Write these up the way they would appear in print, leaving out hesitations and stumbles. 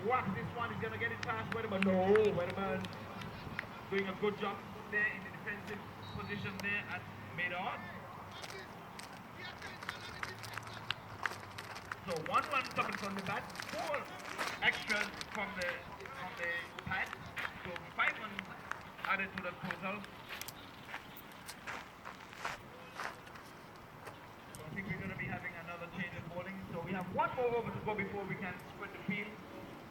whack this one. He's gonna get it past Wedderburn. No, Wedderburn doing a good job there in the defensive position there at mid-on. So 1-1 coming from the bat, 4 extras from the pad. So 5 runs added to the total. So I think we're going to be having another change in bowling. So we have one more over to go before we can spread the field.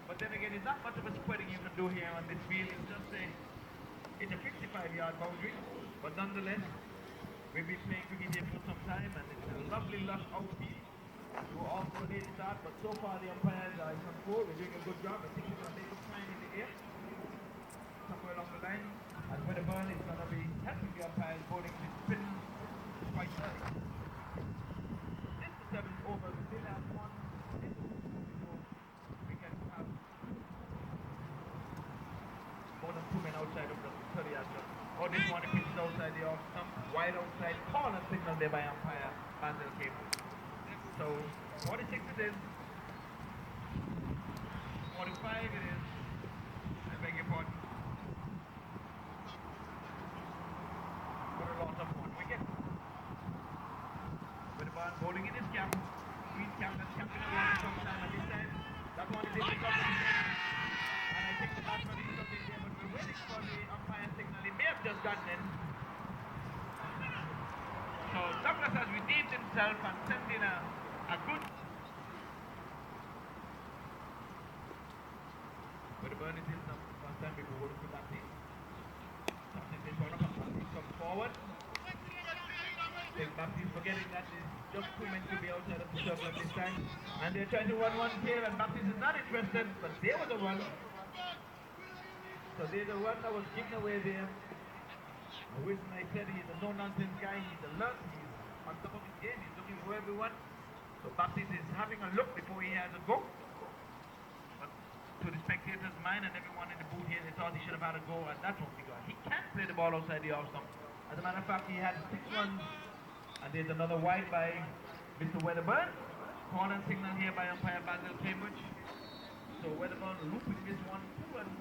But then again, it's not much of a spreading you can do here on this field. It's just it's a 55-yard boundary. But nonetheless, we've been playing cricket here for some time, and it's a lovely lush outfield. We're off to a late start, but so far the umpires are in control. We're doing a good job. I think we're going to make a sign in the air somewhere along the line. And Wedderburn is going to be helping the umpires bowling with spin quite well. This is the 7th over. We still have one. We can have more than 2 men outside of the 30-yard line. Oh, this one pitches outside the off stump, wide outside, call and signal there by umpire Basil Cable. So 46 it is, 45 it is, I beg your pardon, for a loss of 1 wicket. Wedderburn bowling in his cap, green cap, that's captain of the some time at this time. That one is in the top, and I think the batsman is something there, but we're waiting for the umpire signal. He may have just gotten in. So Douglas has redeemed himself and sent in a good. Wedderburn is in the first time before going to that team. Something this one comes forward. Baptiste forgetting that is just 2 men to be outside of the circle at this time. And they're trying to run one here, and Baptiste is not interested, but there was a run. So there's a run that was given away there. Wilson, I said, he's a no-nonsense guy, he's alert, he's on top of his game, he's looking for everyone. So Baptiste is having a look before he has a go. But to the spectators' mind and everyone in the booth here, they thought he should have had a go, and that's what we got. He can't play the ball outside the off stump. As a matter of fact, he had 6 runs, and there's another wide by Mr. Wedderburn. Corner signal here by umpire Basil Cambridge. So Wedderburn looping this one, 2 runs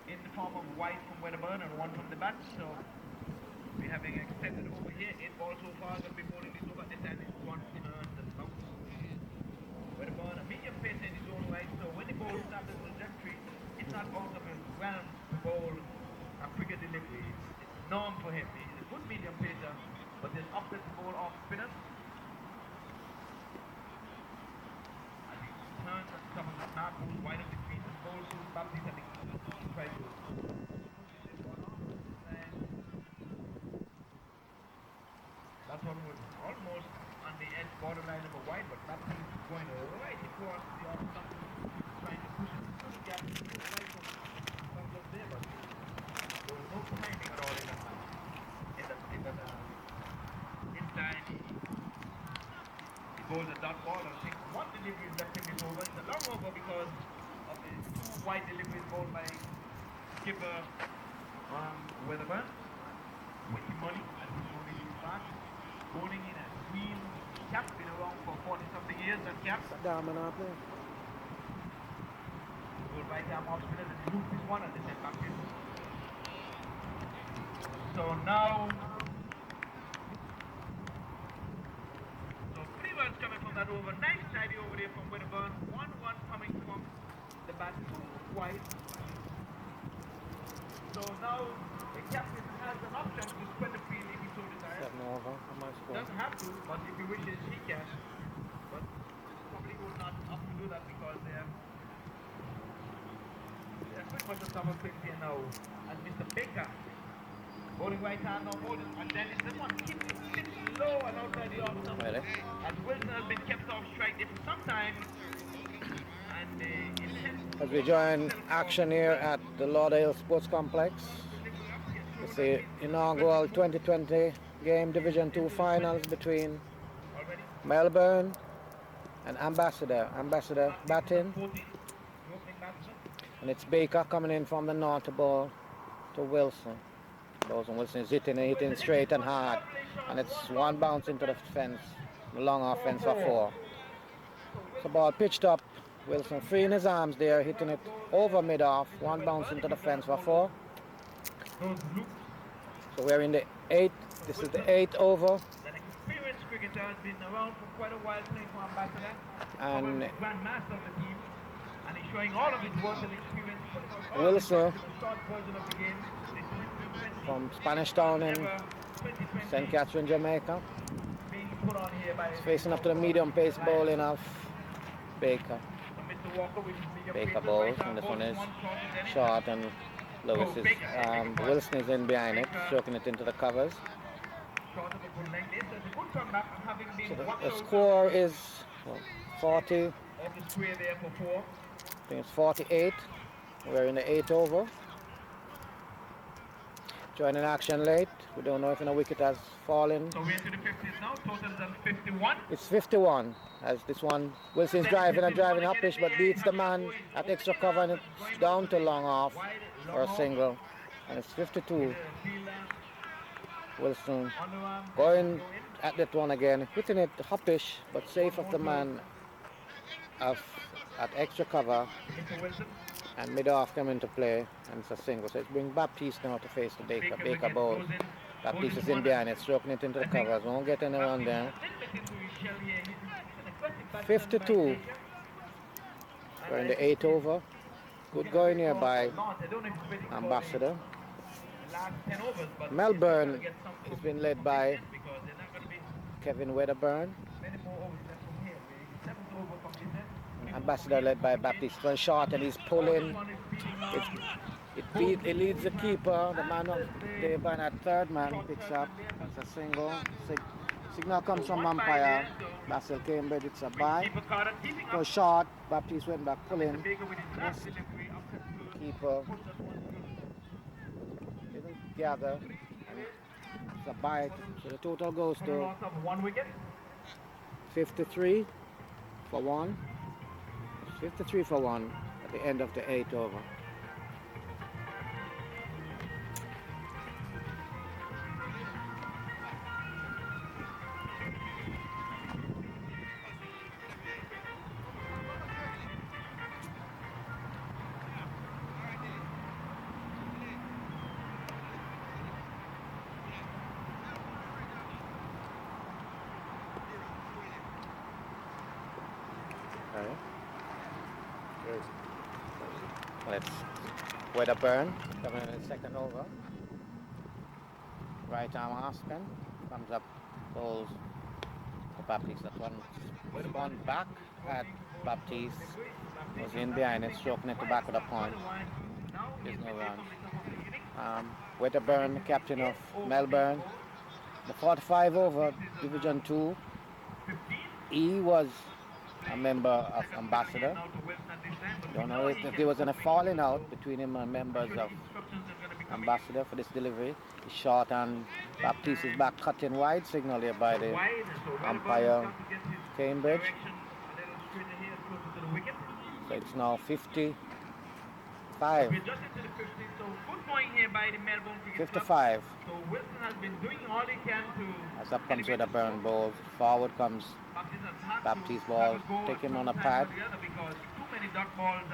in the form of wide from Wedderburn and 1 from the bat. So we're having extended over here. 8 balls so far, going to be bowling this over. This time is 1 turn the bounce. Wedderburn, a medium pace in his own right. So when the ball starts the trajectory, it's not out of his realm to bowl a quicker delivery. It's norm for him. He's a good medium pacer, but there's offset to bowl off spinners. And he turns and some of the snap goes wide of the crease and bowls to Baptiste and he tries to. That one was almost on the edge borderline of a wide, but Baptiste is going right across the off stump, trying to push it through the gap. The right one comes up there, but there was no timing at all in that match. Inside, he bowls a dot ball. I think 1 delivery is left in this over. It's a long over because of the 2 wide deliveries bowled by skipper Wedderburn. Winning money at his only start. Bowling in a green cap, been around for 40-something years, that cap. Diamond up there. Bowled right arm off spinner, and he looped this one and they said back in. So now, 3 runs coming from that over. Nice tidy over there from Wedderburn. 1-1 coming from the bat, 2 wide. So now the captain has an option to spread the field if he so desires. 7 over. How much score? Doesn't have to, but if he wishes, he can. But probably would not opt to do that because they're pretty much on top of things here now. And Mr. Baker bowling right hand now, bowling, and then this one keeps it low and outside the off stump. Really? And Wilson has been kept off strike there for some time. And As we join action here at the Lauderdale Sports Complex, it's the inaugural 2020 game Division 2 finals between Melbourne and Amdassador. Amdassador batting, and it's Baker coming in from the north to bowl to Wilson. Wilson is hitting straight and hard, and it's 1 bounce into the fence, the long offense for 4. So ball pitched up Wilson freeing his arms there, hitting it over mid-off. One bounce into the fence for 4. Those loops. So we're in the 8th. This is the 8th over. An experienced cricketer has been around for quite a while playing for Ambassador. And the grandmaster of the team. And he's showing all of his worth and experience. Wilson The short version of the game. from Spanish Town in St. Catherine, Jamaica. Being put on here by He's facing up to the medium pace bowling of Baker. Mr. Walker with his medium Baker pace bowls, right and this now, one is both one short and short, and Lewis is, Wilson is in behind it, stroking it into the covers. short of a good length. It's a good comeback, having been So one the out score is 40, of the square there for 4. I think it's 48. We're in the 8th over. Joining action late. We don't know if a wicket has fallen. So we're to the 50s now. Total is on 51. It's 51 as this one, Wilson's driving and driving up pitch, but beats the man at extra cover, and it's down to long off for a single. And it's 52. Wilson going at that one again, hitting it hoppish, but safe of the man at extra cover, Mr. Wilson. and mid-off come into play, and it's a single. So it's bring Baptiste now to face the Baker. Baker bowl. Baptiste is in behind it, stroking it into the covers. Won't get anyone there. 52. We're in the 8th over. Good going here by Ambassador. Melbourne has been led by Kevin Wedderburn. Ambassador led by Baptiste. One shot and he's pulling. It leads the keeper. The man of the at third man picks up. It's a single. Signal comes from umpire Basil Cambridge. It's a bye. Go short. Baptiste went back pulling. Yes. Keeper didn't gather. And it's a bye. So the total goes to 53 for 1. 53 for 1 at the end of the 8th over. Let's Wedderburn coming in the second over. Right arm Aspen comes up, bowls to Baptiste. That one spun back at Baptiste. Was in behind it, stroking it to back of the point. There's no run. Wedderburn, the captain of Melbourne. The 45 over Division 2. He was a member of Ambassador. Don't know if there was a falling out between him and members of Ambassador for this delivery. It's short and Baptiste is back cutting wide, signal here by the umpire Cambridge. So it's now 55. 55. So Wilson has been doing all he can to. As up comes with a burn ball. Forward comes Baptiste ball. Taken on a pad.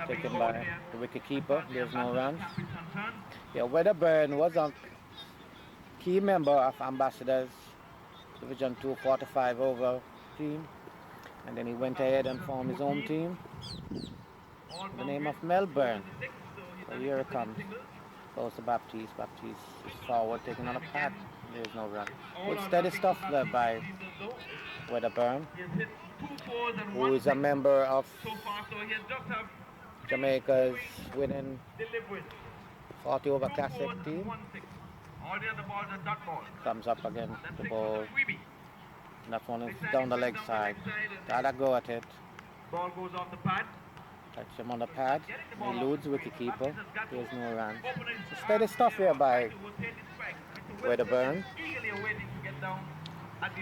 Taken by the wicket keeper. There's no runs. Yeah, Wedderburn was a key member of Ambassador's Division 2 45 over team. And then he went ahead and formed his own team. The name of Melbourne. So here it comes. Goes to Baptiste. Baptiste is forward, taking on a pad. There's no run. Good steady stuff there by Wedderburn, who is a member of Jamaica's winning 40 over classic team. Comes up again the ball. That one is down the leg side. Try to go at it. Ball goes off the pad. Touch him on the pad. He eludes wicketkeeper. There's no run. So steady stuff here by Wedderburn.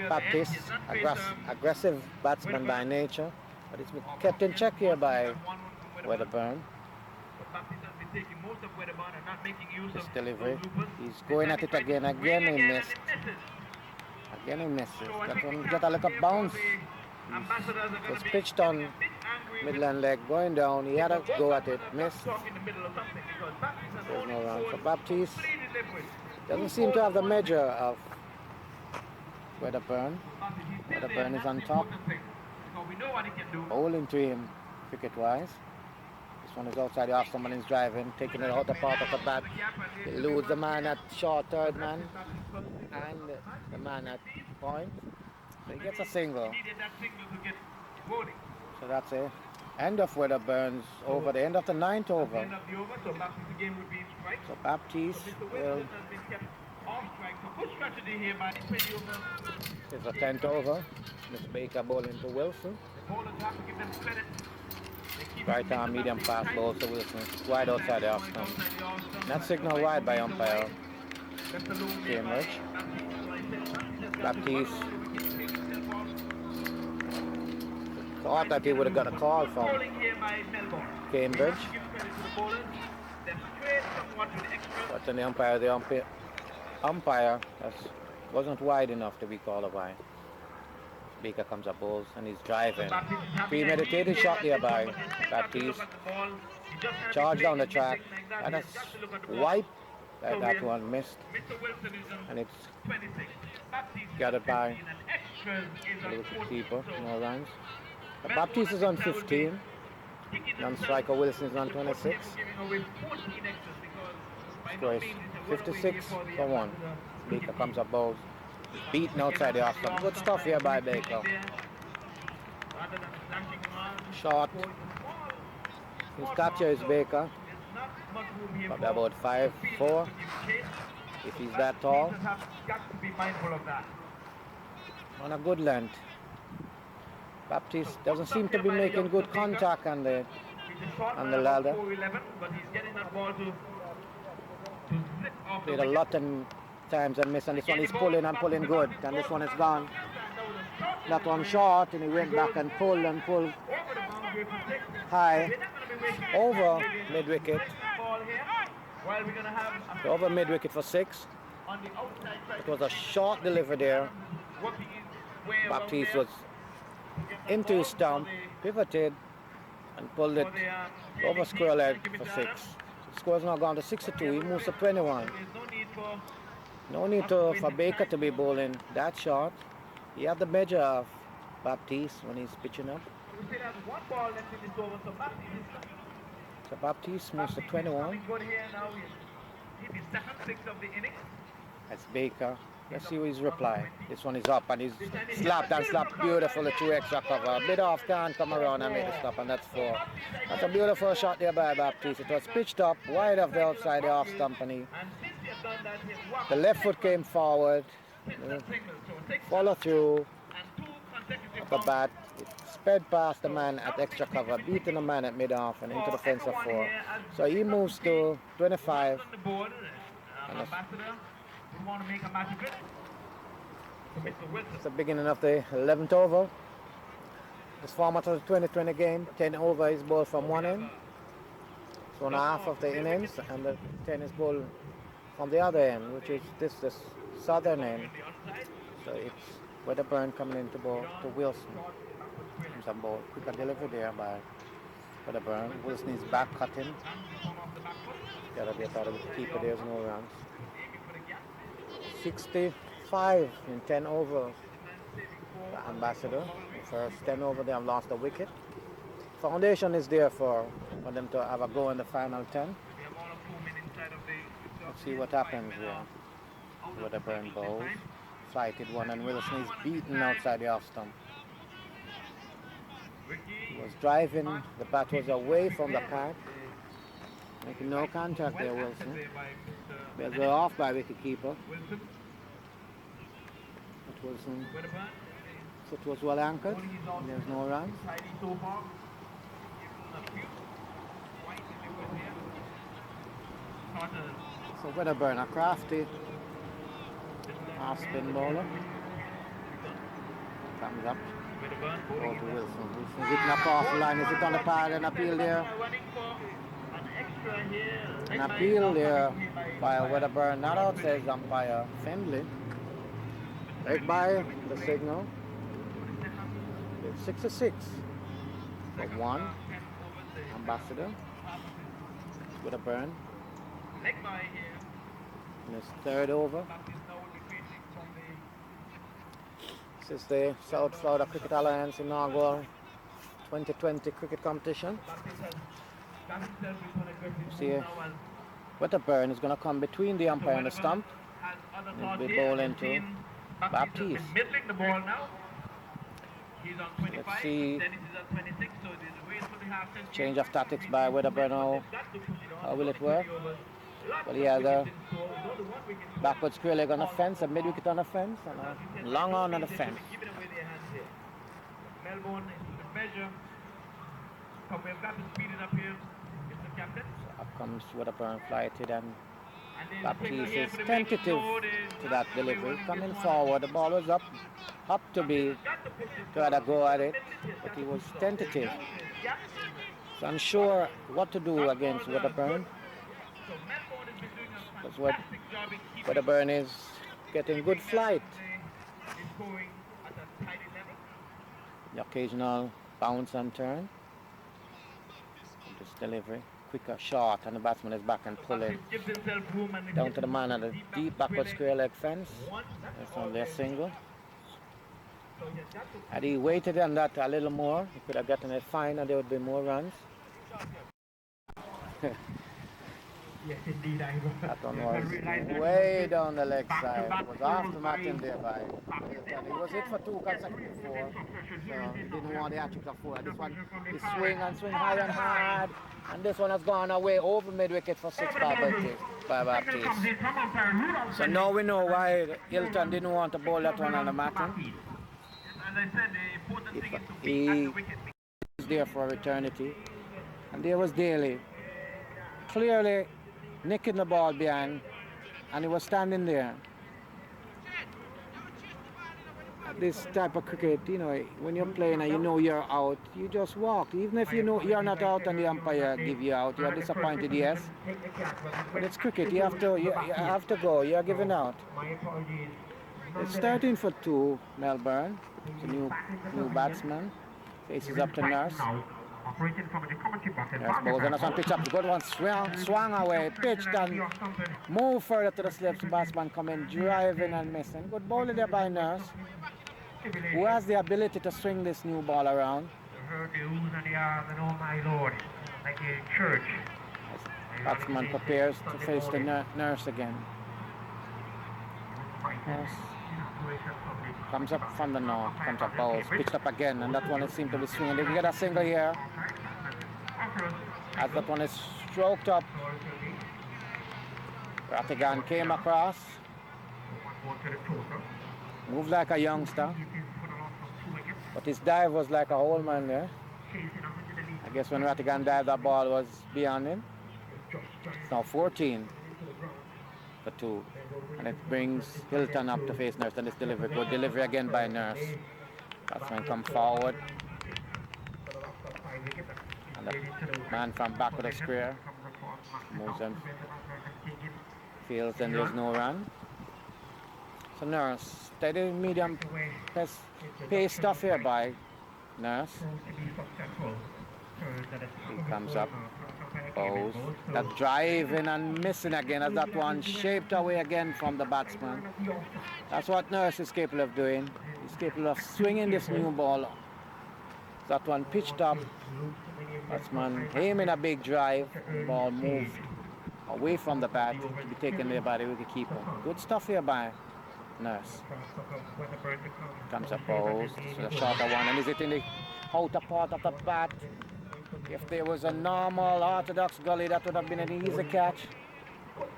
Baptiste, aggressive batsman by nature, but it's been kept in check here by Wedderburn. This delivery. He's going at it again. Again he missed. Again he misses. That one got a little bounce. It's pitched on angry Midland leg going down. He had a go at it, missed. Talk in the middle or something because Baptiste has There's only no run. So scored Baptiste 3 deliveries. doesn't seem to have the measure of Wedderburn. He's still there, Wedderburn and is that's on the top. important thing. Because we know what he can do. Bowling to him, cricket-wise. This one is outside the off. Someone is driving, taking it out the part of the bat. He eludes the man at short third man and the man at point. So he gets a single. He needed that single to get bowling. So that's it. End of Wedderburn's over. The end of the ninth over. End of the over, so Baptiste again would be in strike. So Baptiste Mr. will. Wilson has been kept off strike. So good strategy here by the over. It's a 10th over. Miss Baker bowling to Wilson. The bowlers have to give them credit. They keep Right arm medium fast ball to Wilson. Wide outside the off stump. Not signal wide by umpire Cambridge. Baptiste thought that he would have got a call from Cambridge. But then the umpire wasn't wide enough to be called a wide. Baker comes up bowls and he's driving. Premeditated shot there by Baptiste. Charge down the track and a wipe like that one missed. And it's gathered by the wicket-keeper, no runs. But Baptiste is on 15. Non-striker Wilson is on 26. Score is 56 for 1. Baker comes up bowls. Beaten outside the off stump. Good stuff here by Baker. Short. His catcher is Baker. Probably about 5'4", if he's that tall. On a good length. Baptiste doesn't seem to be making good contact on the ladder. Played a lot of times and missed, and this one is pulling and pulling good, and this one is gone. That one short, and he went back and pulled high over mid-wicket. Over mid-wicket for 6. It was a short delivery there. Baptiste was into his stump, pivoted, and pulled it over square leg for 6. The score's now gone to 62. He moves to 21. No need for Baker to be bowling that short. He had the measure of Baptiste when he's pitching up. So Baptiste moves to 21. That's Baker. Let's see his reply. This one is up and he's slapped and slapped beautifully through extra cover. A bit off, can't come around and make the stop, and that's 4. That's a beautiful shot there by Baptiste. It was pitched up wide of the outside the off stump, and the left foot came forward. Follow through of the bat. It sped past the man at extra cover, beating the man at mid-off and into the fence of 4. So he moves to 25. And it's the beginning of the 11th over. This format of the 2020 game, 10 over is bowled from one end. It's 1/2 of the innings, and the 10 is bowled from the other end, which is this southern end. So it's Wedderburn coming into bowl to Wilson. Some ball, quicker delivery there by Wedderburn. Wilson is back cutting. The other bit out of the keeper, there's no runs. 65 in 10 over. The Ambassador. The first 10 over, they have lost a wicket. Foundation is there for them to have a go in the final 10. Let's see what happens here. Wedderburn bowls. Flighted one, and Wilson is beaten outside the off stump. He was driving, the bat was away from the pack. Making no contact there, Wilson. There's a off by wicketkeeper. But Wilson, foot was well anchored, and there's no runs. So Wedderburn, a crafty half spin bowler. Comes up. Go to Wilson. Wilson's hitting up off the line. Is it on the pad? An appeal there. An appeal there by Wedderburn. Not out, says umpire Findlay. Right by the signal. It's 66. for one. Amdassador with a burn. Leg by here. In his third over. Baptist now will be facing from the This is the South Florida Cricket Alliance inaugural 2020 cricket competition. Baptist has got himself into an aggressive See, move now as with a burn is going to come between the umpire and the stump. has other And thoughts we here. bowl We've into seen Baptiste has Baptiste. been middling the ball now. He's on 25, Let's see. Dennis is on 26, so it is wait for the half century. Change of tactics by Wedderburn now. How will it work? Well, he has a backward square leg on the fence, a mid wicket on the fence, and a long on the fence. Giving away their hands here. Melbourne into the measure. But we've got to speed it up here, Mr. Captain. So up comes Wedderburn flighted, and And there's a Baptiste signal here is for the tentative making. No, there's to that not the way delivery. one Coming gets forward, the ball was up to be Got to push it to either go at it, forward. but he was tentative. Yeah. So unsure what to do against Wedderburn. So Melbourne has been doing a That's what fantastic job in keeping Wedderburn is getting good flight. is going at a tidy level. The occasional bounce and turn. This delivery, quicker shot, and the batsman is back and pulling Baptiste gives himself room and down to the man at the deep backward square leg fence. One, That's only a single. so he has got to Had he waited on that a little more, he could have gotten it fine and there would be more runs. Yes, indeed, I That one was way down the leg side. It was off the Martin there by Hilton. He was hit for two consecutive four. So he didn't want the hat-trick of four. This one, he swing and swing high and hard. And this one has gone away over mid-wicket for six by Baptiste. So now we know why Hilton didn't want to bowl that one on the Martin. As I said, the important thing is to be He at the wicket. was there for eternity. And there was Daly, clearly nicking the ball behind, and he was standing there. This type of cricket, you know, when you're playing and you know you're out, you just walk. Even if you know you're not out and the umpire give you out, you're disappointed, yes. But it's cricket, you have to go, you're giving out. My apologies. It's 13 for 2, Melbourne. It's a new batsman. Faces up to Nurse. Operating from the commentary box. Nurse bowls and some pitch up. Good one, swung away, pitched and moved further to the slips. Batsman coming, driving and missing. Good bowling there by Nurse, who has the ability to swing this new ball around. Heard the oohs and the ahs and oh my lord, like a church. Batsman prepares to face the Nurse again. Nurse comes up from the north, comes up bowls, pitched up again, and that one is seemed to be swinging. They can get a single here. As that one is stroked up, Rattigan came across, moved like a youngster, but his dive was like a whole man there. I guess when Rattigan dived, that ball was beyond him. It's now 14 for 2. And it brings Hilton up to face Nurse, and it's delivery. Good delivery again by Nurse. Batsman come forward. And the man from back of the square moves and feels, and there's no run. So Nurse, steady medium pace stuff here by Nurse. He comes up, bows, that driving and missing again as that one shaped away again from the batsman. That's what Nurse is capable of doing. He's capable of swinging this new ball. That one pitched up, batsman aiming a big drive, the ball moved away from the bat to be taken there by the wicketkeeper. Good stuff here by Nurse. Comes up, bows, so the shorter one, and is it in the outer part of the bat? If there was a normal orthodox gully, that would have been an easy catch. But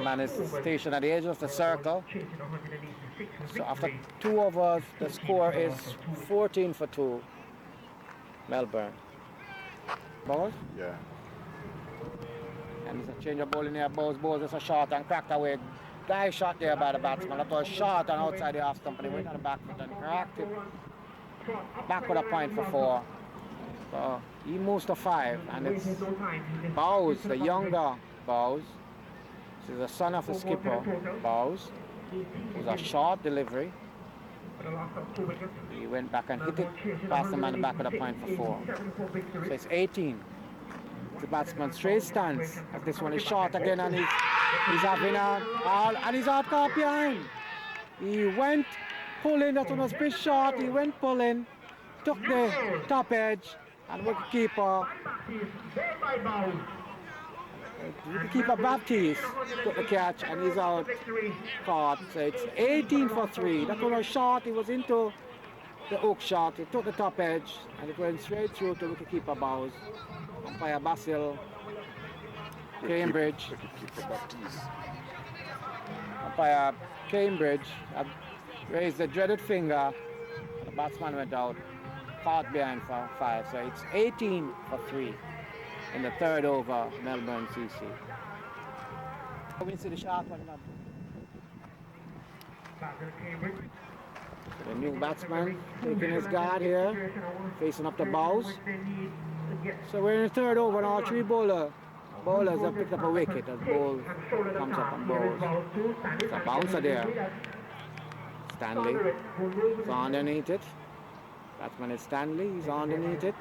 man is stationed at the edge of the circle. So after 2 overs, the score is 14 for 2. Melbourne. Balls? Yeah. And it's a change of ball in there. Balls is a shot and cracked away. Guy shot there by the batsman. That was short and outside the off stump, and he went on the back foot and cracked it. Back with a point for 4. So he moves to 5, and it's Bowes, the younger Bowes. This is the son of the skipper, Bowes. It was a short delivery. He went back and hit it past the man in the back with a point for 4. So it's 18. The batsman straight stance as this one is short again, and he's having a all, and he's out caught behind. He went pulling, that one was pretty short. He went pulling, took the top edge, and wicketkeeper Baptiste took the catch, and he's out caught. So it's 18 for 3. That one was short. He was into the hook shot. He took the top edge, and it went straight through to wicketkeeper Bowes. Umpire Basil Cambridge. Umpire Cambridge had raised the dreaded finger. The batsman went out, caught behind for 5. So it's 18 for 3 in the third over, Melbourne CC. We see the sharp one now. So the new batsman taking his guard here, facing up the Bowes. So we're in the third over, and all 3 bowlers have picked up a wicket as ball comes up and bowls. It's a bouncer there. Stanley is underneath it. Batsman is Stanley, he's underneath it.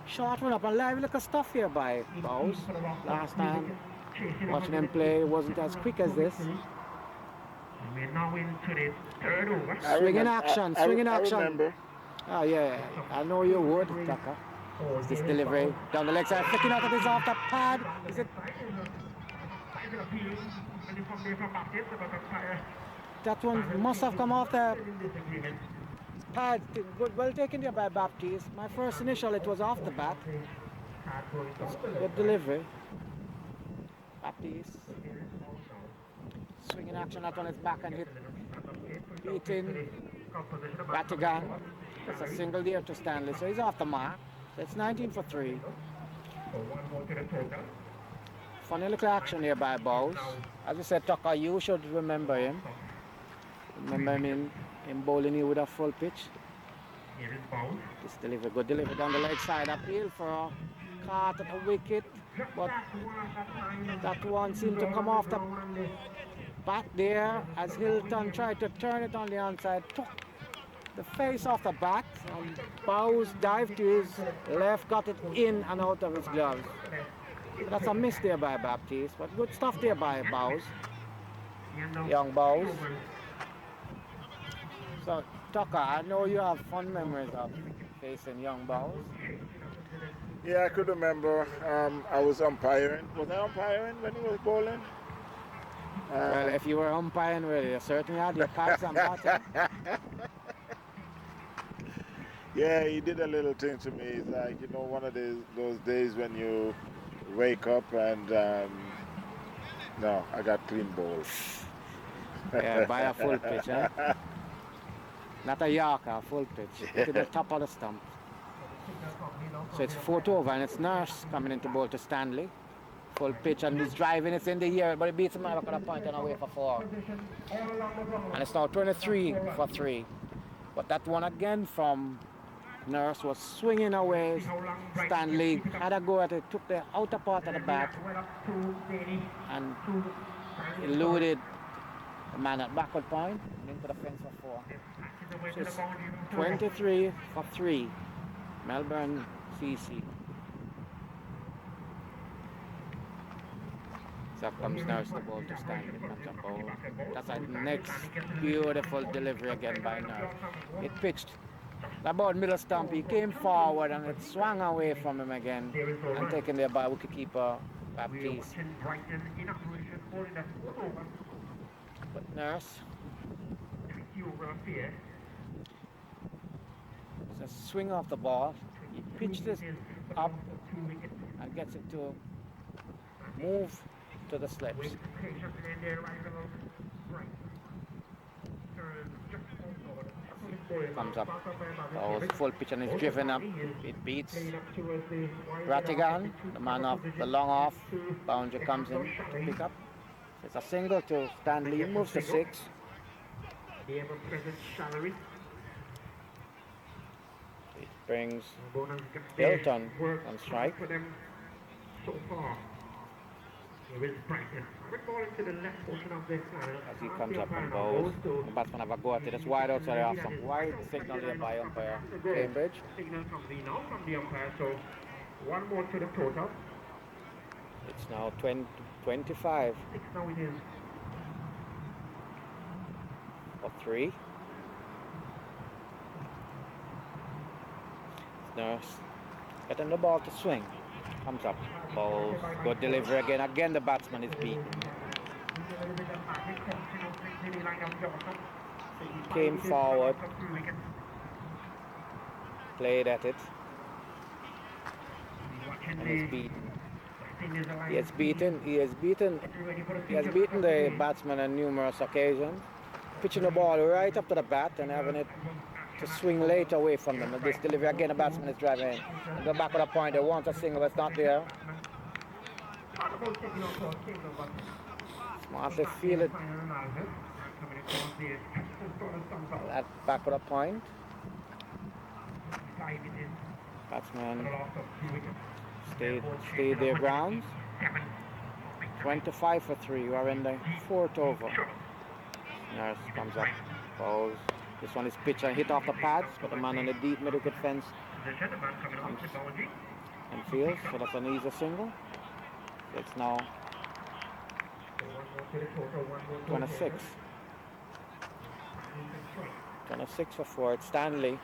Short one up, and lively look of stuff here by Bowes. Last time watching him play wasn't as quick as this. We're now into the third over. Swinging action. I remember. Oh yeah, I know you would, Tucker. Is this delivery down the leg side, flicking out of his off the pad? Is it? That one must have come off the pad. Good, well taken there by Baptiste. My first initial, it was off the bat. Good delivery. Baptiste. Swinging action out on his back and hit. Beating Rattigan. It's a single there to Stanley, so he's off the mark. So it's 19 for 3. Funny little action here by Bowes. As I said, Tucker, you should remember him. Remember him in bowling you with a full pitch. This delivery, good delivery down the leg side. Appeal for a caught at the wicket, but that one seemed to come off the bat there as Hilton tried to turn it on the onside. Took the face off the bat, and Bowes dived to his left, got it in and out of his gloves. So that's a miss there by Baptiste, but good stuff there by Bowes. Young Bowes. So, Tucker, I know you have fond memories of facing young Bowes. Yeah, I could remember. I was umpiring. Was I umpiring when he was bowling? Well, if you were umpiring, well, you certainly had your pads and bottom. Yeah, he did a little thing to me. It's like, one of those days when you wake up and no, I got clean bowls. Yeah, by a full pitch, eh? Not a Yorker, a full pitch. To the top of the stump. So it's 4 over, and it's Nurse coming into bowl to Stanley. Full pitch, and he's driving, it's in the air, but he beats him out a point and away for 4. And it's now 23 for 3. But that one again from Nurse was swinging away. Stanley had a go at it, took the outer part of the bat and eluded the man at backward point into the fence for 4. So it's 23 for 3. Melbourne CC. So comes Nurse the ball to Stanley. That's a next beautiful delivery again by Nurse. It pitched about middle stump. He came forward and it swung away from him again and taken there by wicketkeeper Baptiste. But Nurse. It's a swing off the ball. He pitched this up and gets it to move to the slips. Comes up. Oh, full pitch and is driven up. It beats Rattigan, the man of the long off. Boundary comes in to pick up. It's a single to Stanley. He moves to 6. It brings Hilton on strike. With Brighton. Red ball into the left portion of this line. As he comes up and bowls, the batsman have a go at it. It's wide outside. They have some wide signal here by umpire Cambridge. Signal from the umpire. So one more to the total. It's now 25 6 now it is. for 3. Nurse getting the ball to swing. Comes up, bowls, good delivery again. Again the batsman is beaten. Came forward, played at it, and is beaten. He has beaten the batsman on numerous occasions, pitching the ball right up to the bat and having it to swing late away from them. And this delivery again, the batsman is driving in. And the back of the point, they want a single, but it's not there. Smartly fielded at back of the point. Batsman stayed their grounds. 25 for 3. We are in the 4th over. Nurse comes up, bowls. This one is pitched and hit off the pads, but the man on the deep middle wicket fence comes and fields, so that's an easy single. So it's now 26. 26 for 4. It's Stanley.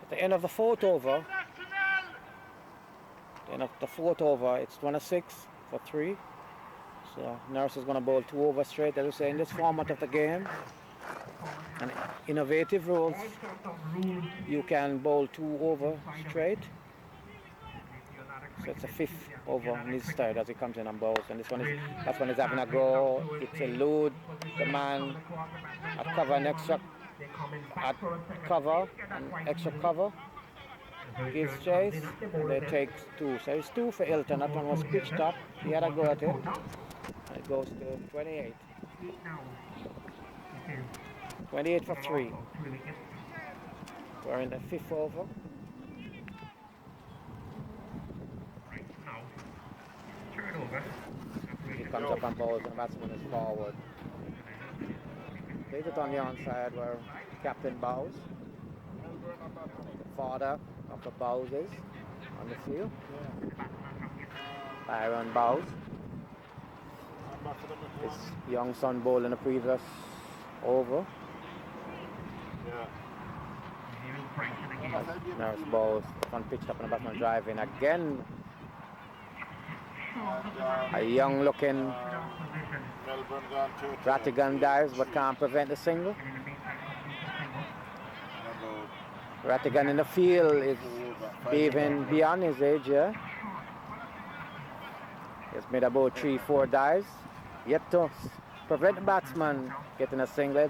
At the end of the 4th over, it's 26 for 3. So Nurse is going to bowl 2 over straight. As I say, in this format of the game, and innovative rules, you can bowl 2 over straight. So it's a 5th over in his start as he comes in and bowls. And this one is having a go. It's elude the man at cover and extra cover. Gives chase, and they take 2. So it's 2 for Hilton. That one was pitched up. He had a go at it. And it goes to 28. 28 for 3. We're in the 5th over. He comes up and bowls, and the batsman is forward. Plays it on the onside where Captain bows. Father of the bows is on the field. Byron bows. His young son bowled in the previous over. Nurse bowls. One pitched up and the batsman driving again. A young looking Rattigan dives but can't prevent the single. Rattigan in the field is even beyond his age, yeah. He's made about 3-4 dives. Yet to prevent the batsman getting a single.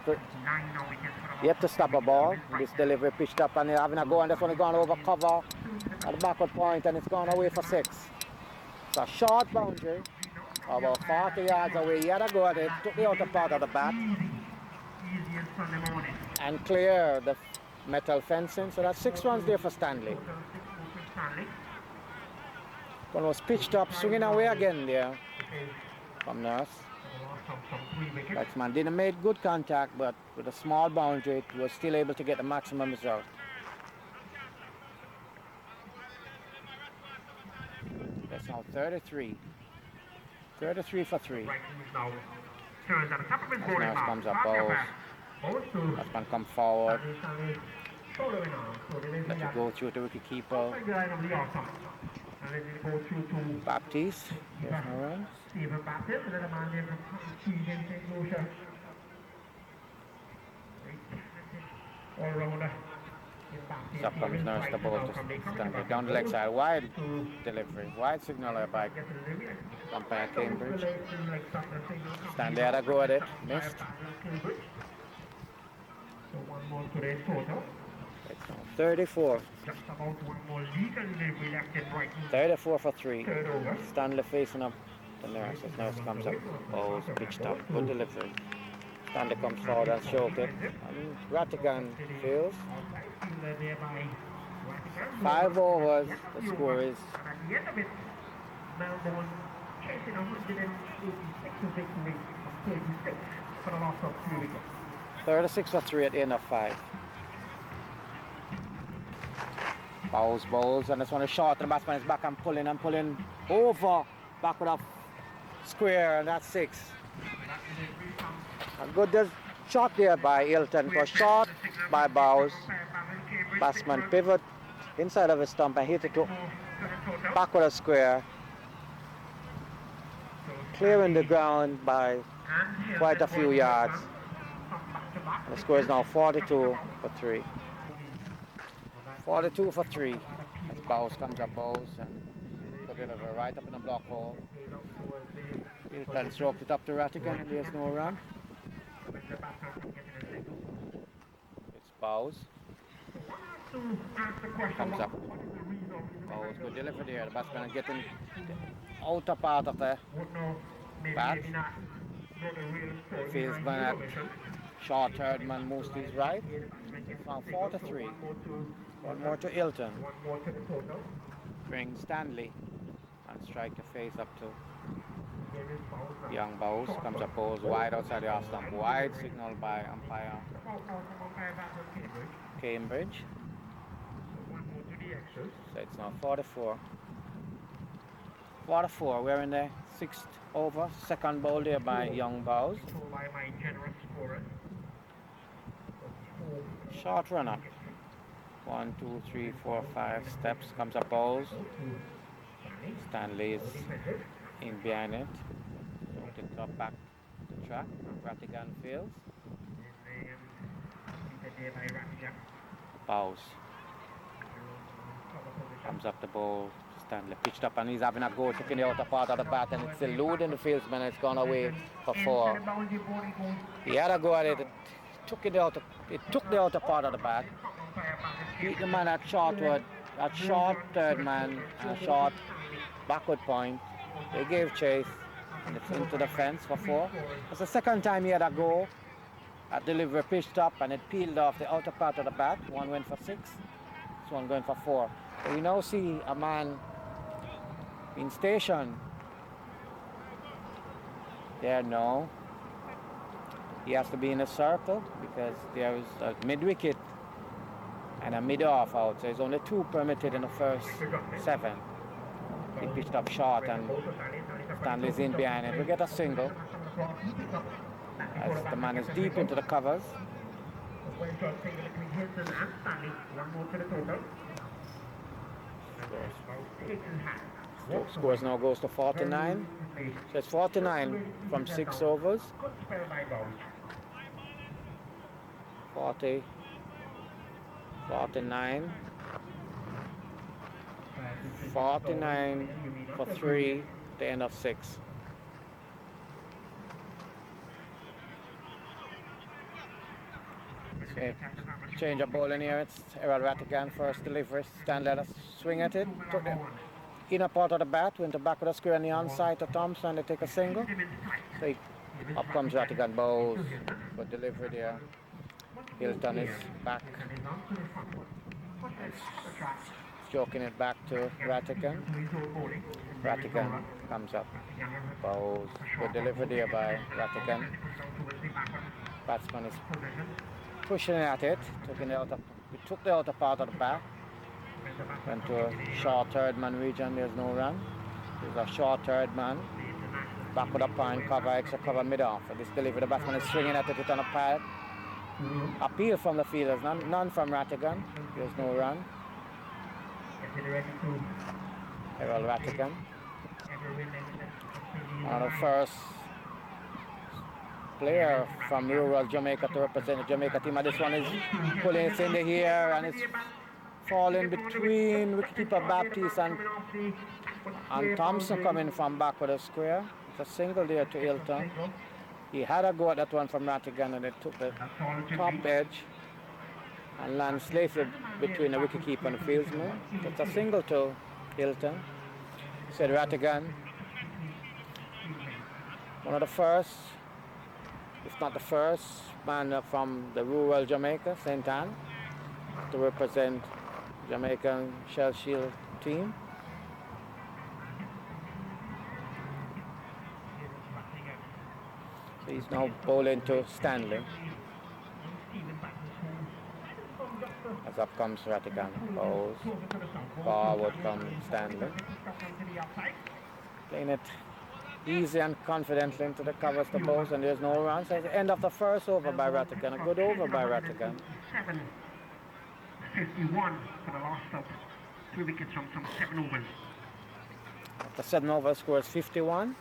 Yet to stop a ball. This delivery pitched up and they're having a go, and this one is gone over cover at the backward point, and it's gone away for 6. It's a short boundary, about 40 yards away. He had a go at it, took the outer part of the bat and clear the metal fencing. So that's 6 runs there for Stanley. One was pitched up, swinging away again there from Nurse. Batsman didn't make good contact, but with a small boundary, he was still able to get the maximum result. That's now 33. 33 for 3. As Nurse comes up, bowls. Batsman come forward. Let it go through the wicketkeeper. Baptiste. There's no runs. So up comes Nurse, the ball to Stanley. Down the leg side, wide delivery, wide signal by umpire Cambridge. Stanley had a go at it, missed. So one more to the total. It's now 34. Just about one more legally elected right. 34 for 3. Stanley facing up the Nurse as Nurse comes up. Bowls pitched up. Good delivery. Stanley comes forward and choked it. And Rattigan fields. 5 overs, the score is And at the end of it, Melbourne chasing 186 victory from 36 for the loss of 3 wickets. 36 for 3 at the end of 5. Bowls, and this one is short, and the batsman is back and pulling over, back with a square, and that's 6. A good shot there by Hilton, for short by Bowles. Batsman pivot inside of his stump and hit it to back with a square, clearing the ground by quite a few yards. And the score is now 42 for 3. 42 for 3. As Bowles comes up, Bowles, and put it over right up in the block hole. Hilton stroked it up to Rattigan, and there's no run. It's Bowles. Comes up. Bowles, good delivery there. The batsman is getting the outer part of the bat. Fieldsman at short third man moves to his right. It's now 4 to 3. One more to Hilton. Bring Stanley and strike the face up to Young. Bowles comes up, Bowles wide outside the off stump. Wide signal by umpire Cambridge. So it's now 44. 44. We're in the 6th over. Second ball there by Young. Bowles. Short run up. 1, 2, 3, 4, 5 steps. Comes up, Bowles. Stanley is in behind it. So it up back to track. Rattigan fields. Bowles comes up the ball. Stanley pitched up, and he's having a go, taking the outer part of the bat, and it's eluding the fieldsman, and it's gone away for 4. He had a go at it. It took the outer part of the bat. Beat the man at short third man, and a short backward point. They gave chase, and it's into the fence for 4. It's the second time he had a go. At delivery pitched up, and it peeled off the outer part of the bat. One went for 6, this one going for 4. So we now see a man in station there now. He has to be in a circle because there is a mid-wicket and a mid-off out. So there's only 2 permitted in the first 7. He pitched up short, and Stanley's in behind it. We get a single as the man is deep into the covers. Scores now goes to 49. So it's 49 from 6 overs. 40, 49, 49 for 3, the end of 6. Okay. Change of ball in here. It's Errol Rattigan, first delivery. Stanley let us swing at it. Took the inner part of the bat, went to back of the square on the onside to Thompson, and they take a single. So up comes Rattigan, Bowles. Good delivery there. Hilton is back. Stroking it back to Rattigan. Rattigan comes up. Bowles. Good delivery there by Rattigan. Batsman is pushing at it, took the outer part of the bat, went to a short third man region. There's no run. There's a short third man, back with a point, cover, extra cover mid-off. For this delivery, the batsman is swinging at it on a pad. Appeal from the fielders, none from Rattigan. There's no run. Errol Rattigan. One of the first player from rural Jamaica to represent the Jamaica team. And this one is pulling it in the air, and it's falling between wicketkeeper Baptiste and Thompson coming from back with a square. It's a single there to Hilton. He had a go at that one from Rattigan, and it took the top edge and landed safely between the wicketkeeper and the fieldsman. It's a single to Hilton. Said Rattigan, one of the first, if not the first man from the rural Jamaica, St. Anne, to represent Jamaican Shell Shield team. So he's now bowling to Stanley. As up comes Rattigan. Bowls. Forward comes Stanley. Playing it easy and confidently into the covers the balls, and there's no runs. At the end of the first over by Rattigan. A good over by Rattigan. 51 for the last of 3 wickets from some 7 overs. After 7 overs, scores 51.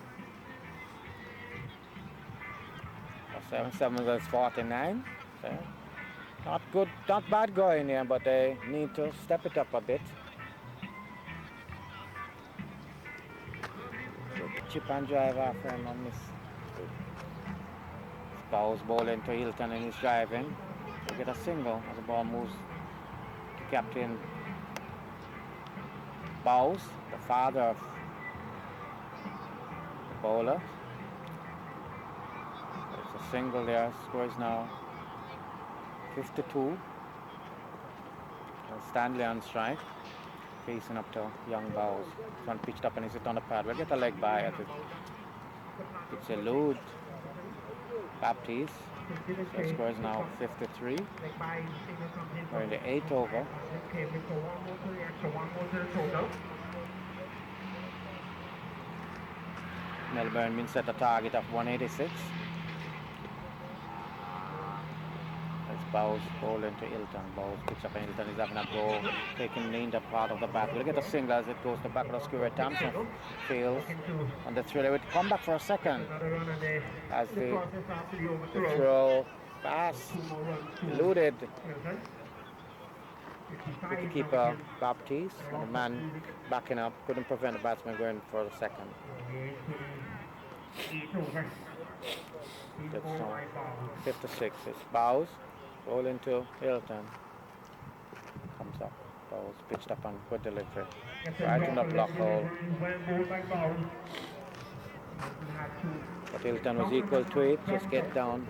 7 is 49. So not good, not bad going here, but they need to step it up a bit. So chip and drive after him on this. Bowles bowling to Hilton and he's driving. To get a single as the ball moves to Captain Bowles, the father of the bowler. There's a single there, scores now 52. Stanley on strike, facing up to young Bowles. This one pitched up and he's on the pad. We'll get a leg by at it. It's a load. Baptiste. So it scores now 53. We're in the 8th over. Melbourne been set a target of 186. As Bowles bowling to Hilton. Bowles picks up and Hilton is having a go, taking the inner part of the bat. We'll get a single as it goes to back of the square. Thompson fails on the throw. They would come back for a second as the throw pass eluded wicketkeeper Baptiste, and the man backing up couldn't prevent the batsman going for the second. That's 56. It's Bowles rolling to Hilton. Comes up. Bowles pitched up on good delivery. Right in the block hole. But Hilton was equal to it. Just get down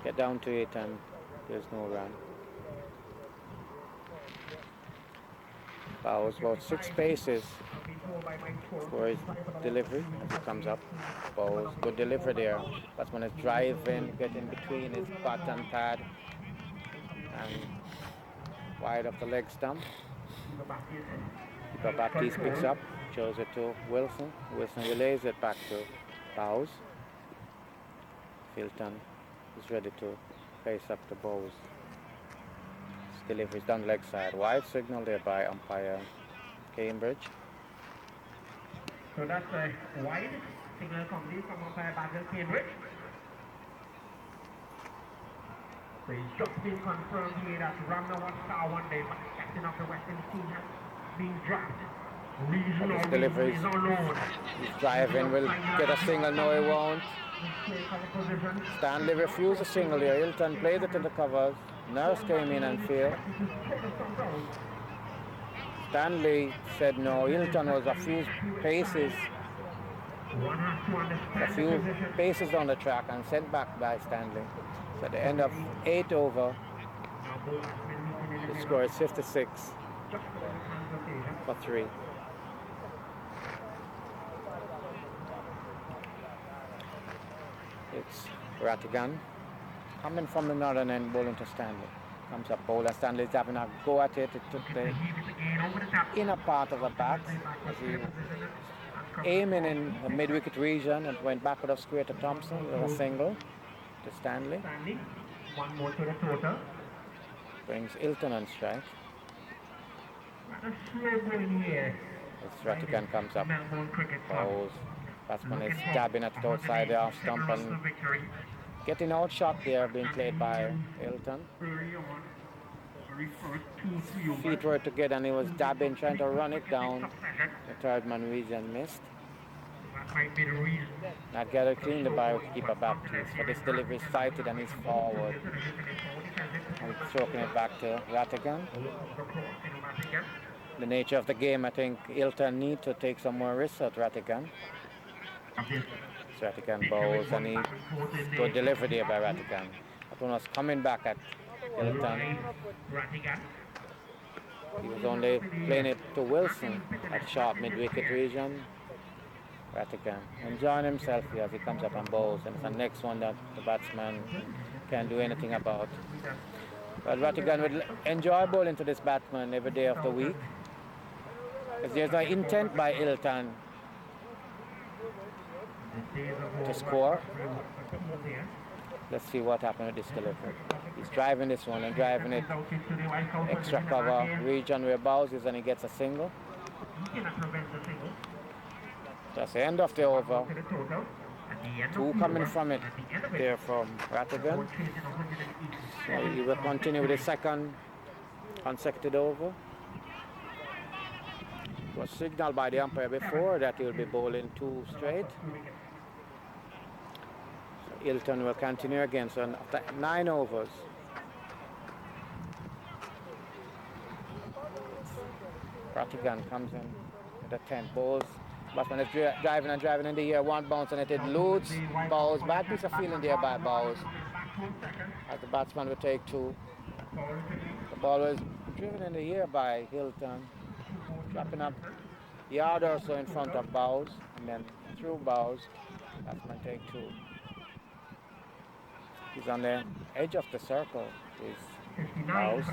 to it, and there's no run. Bowles about 6 paces for his delivery as it comes up. Bowles, good delivery there. Batsman is driving, getting between his bat and pad, and wide of the leg stump. Keeper Baptiste picks up, shows it to Wilson. Wilson relays it back to Bowles. Hilton is ready to face up to Bowles. His delivery is down leg side. Wide signal there by umpire Cambridge. So that's a wide signal from umpire Basil Cambridge. So it's just been confirmed here that Ramna was star one day, but the captain of the Western team has been dropped. His delivery is on. He's driving, will get a single, no he won't. Stanley refused a single here. Hilton played it to the covers. Nurse came in and failed. Stanley said no. Hilton was a few paces down the track and sent back by Stanley. So at the end of 8 over, the score is 56 for 3. It's Rattigan coming from the northern end, bowling to Stanley. Comes up bowler. Stanley's having a go at it. It took the inner part of the bat as he aiming in the mid-wicket region and went backward of square to Thompson with a single to Stanley. One more to the total. Brings Hilton on strike. A slow going here. As Rattigan comes up. Melbourne Cricket Club. Bowles. Batsman is dabbing at the outside the off stump and getting out shot there being played by Hilton. Feet were together and he was dabbing, trying to run it down. The third man region missed. Not gathered clean the by keeper Baptiste, but this delivery is sighted and he's forward. And stroking it back to Rattigan. The nature of the game, I think Hilton need to take some more risks at Rattigan. Rattigan bowls and he good delivery there by Rattigan. That one was coming back at Hilton. He was only playing it to Wilson at sharp mid-wicket region. Rattigan enjoying himself here as he comes up and bowls, and it's the next one that the batsman can't do anything about. But Rattigan will enjoy bowling to this batsman every day of the week, because there's an intent by Hilton to score. Let's see what happened with this delivery. He's driving this one and driving it extra cover region where Bowes is, and he gets a single. That's the end of the over. Two coming from it there from Rattigan. So he will continue with his second consecutive over. It was signaled by the umpire before that he will be bowling 2 straight. So Hilton will continue again. So after 9 overs. Rattigan comes in at the 10th, bowls. Batsman is driving and driving in the air, one bounce and it eludes Bowes. Bad piece of feeling there by Bowes. As the batsman will take 2. The ball was driven in the air by Hilton, dropping up yard or so in front of Bowes, and then through Bowes, batsman take 2. He's on the edge of the circle. Bowes.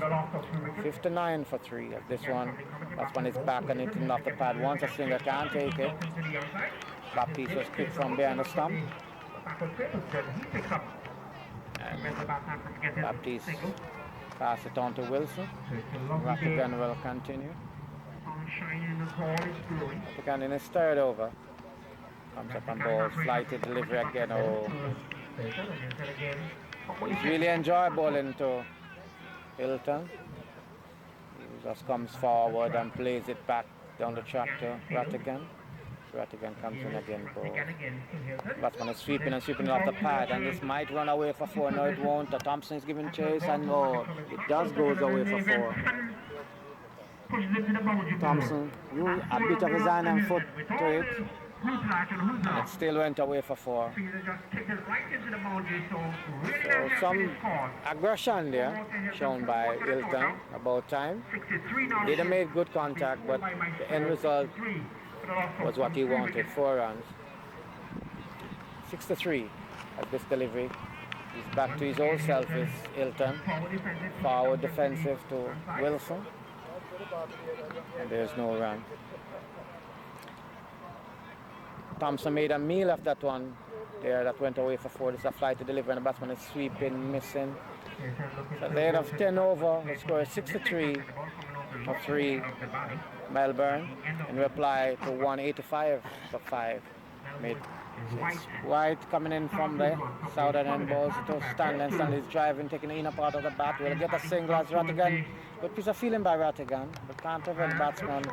59 for 3 of this one. Batsman is back and hitting off the pad once. A swinger can't take it. That piece was kicked from behind the stump. And Baptiste pass it on to Wilson. Rattigan will continue. Rattigan in his 3rd over. Comes up and balls, flighted delivery again. Oh. He's really enjoyed bowling to Hilton. He just comes forward and plays it back down the track to Rattigan. Rattigan comes in again. Batsman is sweeping and sweeping off the pad, and this might run away for 4. No, it won't. The Thompson is giving chase, and no, it just goes away for 4. Thompson used a bit of his hand and foot to it, and it still went away for 4. So some aggression there shown by Hilton about time. He didn't make good contact, but the end result was what he wanted, 4 runs. 6-3 at this delivery. He's back to his old self, is Hilton. Forward defensive to Wilson. And there's no run. Thompson made a meal of that one there that went away for 4. This is a flight to deliver, and the batsman is sweeping, missing. So at the end of 10 over, the score is 6-3 for 3 Melbourne in reply to 185 for 5 mid. White coming in from the southern end, balls to Stanley, and Stanley is driving, taking the inner part of the bat. Will get a single as Rattigan. Good piece of feeling by Rattigan, but can't prevent the batsman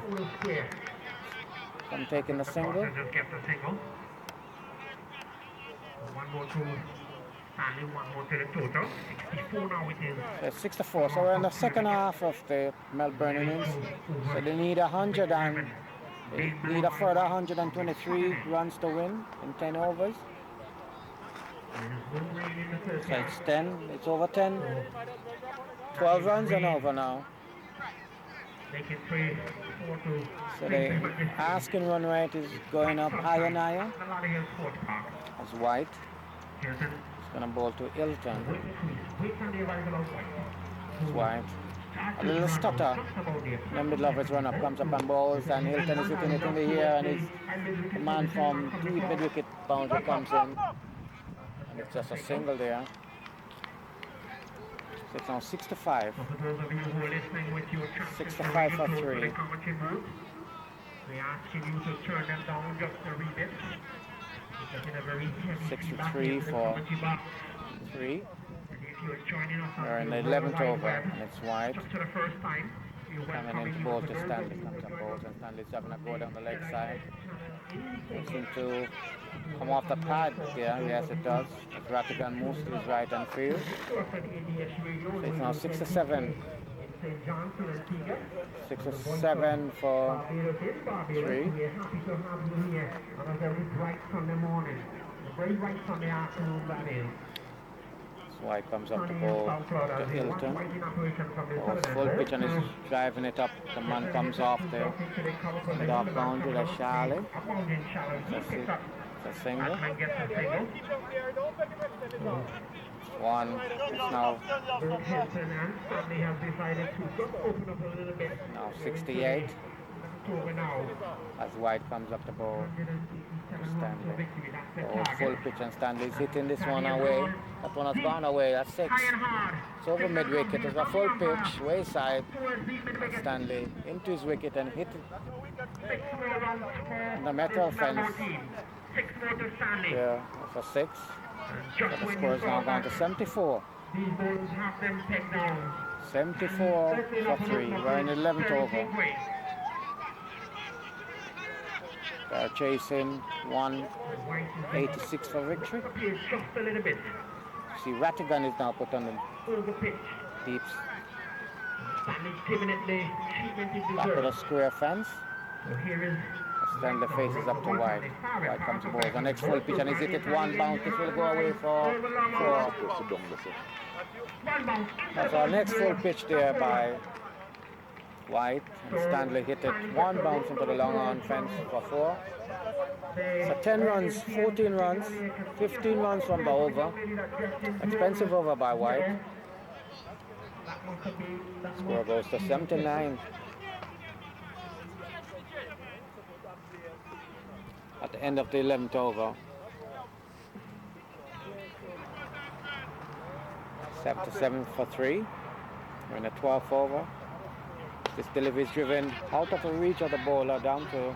from taking the single. One more to Stanley, one more to the total. 64 now it is. So 6-4. So we're in the second half of the Melbourne innings. So they need 100 and they need a further 123 runs to win in 10 overs. So it's 10. It's over 10. 12 runs and over now. So the asking run rate is going up higher and higher. As White is going to bowl to Hilton. It's White. A little stutter. The middle of his run up comes up and bowls, and Hilton is hitting it in the air, and the man from deep mid-wicket boundary comes in. And it's just a single there. So it's now 6-5. 6-5 for 3. We're asking you to turn them down just a wee bit. 6-3 for 3. We're in the 11th over, and it's White. Coming in to bowl to Stanley. Comes up balls, and Stanley's having a go down the leg side. It seems to come off the pad here. Yes, it does. As Rattigan moves to his right hand field. So it's now 6-7. 6-7 for 3. We're happy to have you here on a very bright Sunday morning. A very bright Sunday afternoon, that is. White comes up the ball to Hilton. Oh, Full pitch and is driving it up. The man comes off there. Mid off boundary, that's Charlie. It's a single. One. It's now 68. As White comes up the ball to Stanley. Full pitch and Stanley's hitting this one away. That one has gone away. That's 6. It's over mid wicket. It's a full pitch, wayside. And Stanley into his wicket and hit it in the metal fence. Yeah, that's a 6. So the score is now gone to 74. 74 for 3. We're in the 11th over. They're chasing 186 for victory. See, Rattigan is now put on the deep back of the square fence. Stanley faces up to White. White comes to ball. The next full pitch and is hit it one bounce. This will go away for 4. That's our next full pitch there by White. And Stanley hit it one bounce into the long on fence for 4. So 10 runs, 14 runs, 15 runs from the over. Expensive over by White. Score goes to 79. At the end of the 11th over. 77 for 3. We're in the 12th over. This delivery is driven out of the reach of the bowler down to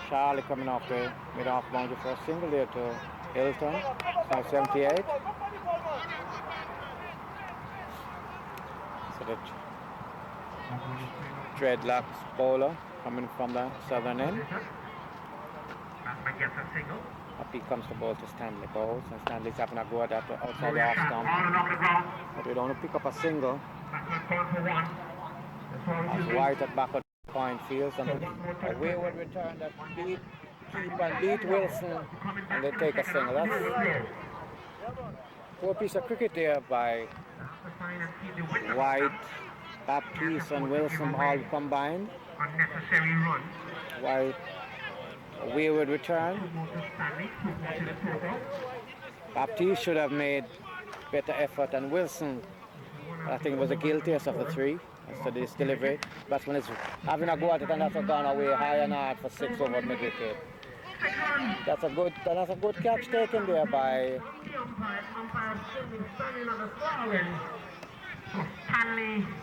Charlie coming off the mid-off boundary for a single there to Hilton. Now 78. So the dreadlocks bowler coming from the southern end. Up he comes the ball to Stanley Bowles, and Stanley's having a go at that outside the off stump. But we don't want to pick up a single. As White at back of the point fields, and a wayward return that beat Keep and beat Wilson, and they take a single. That's poor piece of cricket there by White, Baptiste and Wilson all combined. White, a wayward return. Baptiste should have made better effort, and Wilson, I think, was the guiltiest of the 3 as to this delivery. Batsman is having a go at it, and that's gone away high and hard for 6 over mid wicket. That's a good catch taken there by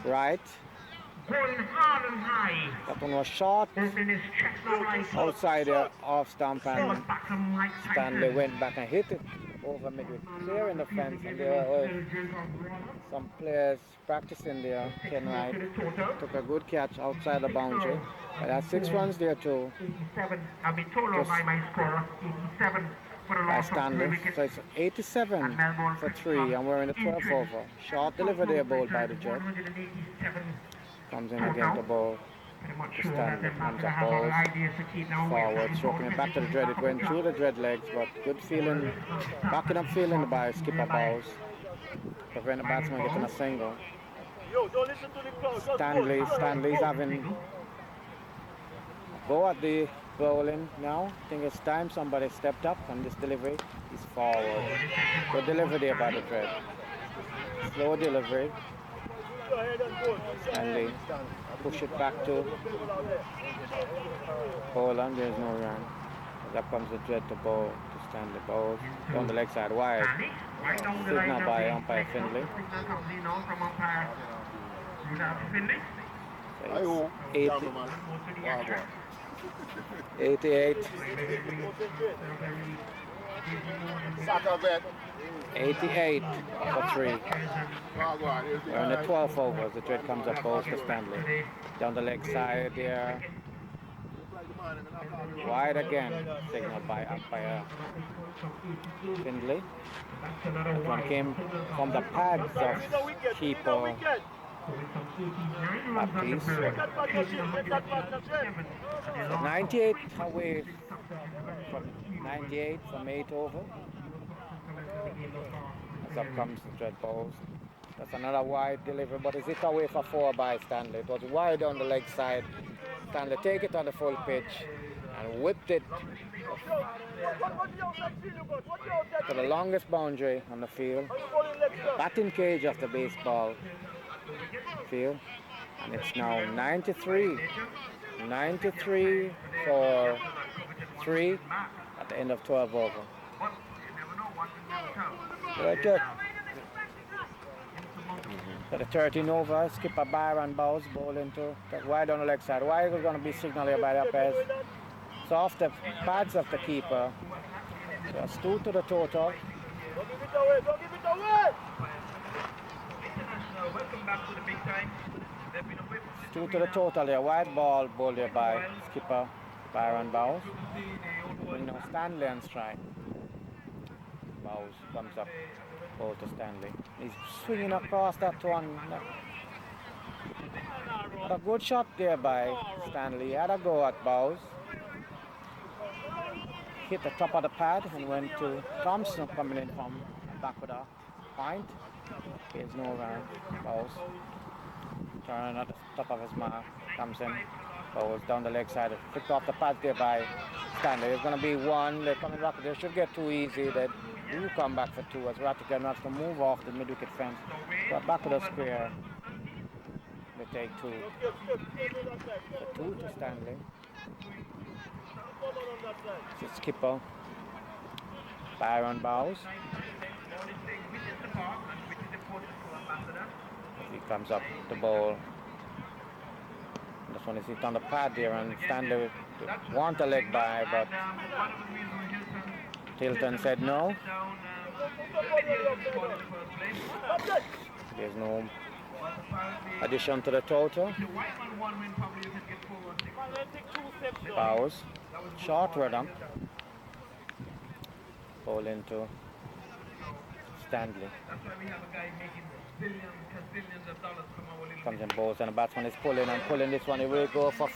Right. That one was short outside the off stump, and Stanley went back and hit it over mid wicket, clearing the fence. And there were some players practicing there. Ken Wright took a good catch outside the boundary. But that's 6 runs there too. 87. I've been told by my scorer, 87 for the loss of 3 wickets. So it's 87 for 3, and we're in the 12th over. Short delivery there, bowled by the Jet. Comes in again the ball. Stanley comes up balls forward, stroking it back to the Dread. It went through the Dread legs, but good feeling, backing up feeling by skipper balls. Prevent the batsman getting a single. Stanley's having go at the bowling now. I think it's time somebody stepped up, and this delivery is forward. Good delivery there by the Dread. Slow delivery. Stanley push it back to Poland. There's no run. Up comes the Dread to bowl to Stanley Bowles down the leg side wide. Signal by umpire Findlay. So it's 88. 88 for 3. We're in the 12th over as the Dread comes up balls to Stanley. Down the leg side there. Wide again. Signaled by umpire Findlay. That one came from the pads of keeper Baptiste. 98 away from 98 from 8 over. Up comes the dread balls. That's another wide delivery, but it's hit away for 4 by Stanley. It was wide on the leg side. Stanley take it on the full pitch and whipped it to the longest boundary on the field. Batting cage of the baseball field. And it's now 93 for 3 at the end of 12 over. So the 13 over, skipper Byron Bowes ball into wide on the leg side. Wide is going to be signaled here by the umpires. So off the pads of the keeper. So it's 2 to the total. Don't give it away! International, welcome back to the big time. They've been away from 2 to the total here. Wide ball bowled here by skipper Byron Bowes. Bring now Stanley on strike. Bowes comes up, ball to Stanley. He's swinging across that one. Had a good shot there by Stanley. Had a go at Bowes. Hit the top of the pad and went to Thompson coming in from back with a point. Here's no run. Bowes turning at the top of his mark. Comes in. Bowes down the leg side. Flicked off the pad there by Stanley. There's going to be 1. They're coming back. They should get 2 easy. They do come back for 2 as Rattigan wants to move off the mid-wicket fence. But back of the square. They take 2. So 2 to Stanley. It's skipper Byron Bowes. He comes up the ball. This one is hit on the pad there, and Stanley want a leg by, but Tilton said no. There's no addition to the total. Bowes, short rhythm. Ball into Stanley. Comes in balls and the batsman is pulling and pulling this one. He will go for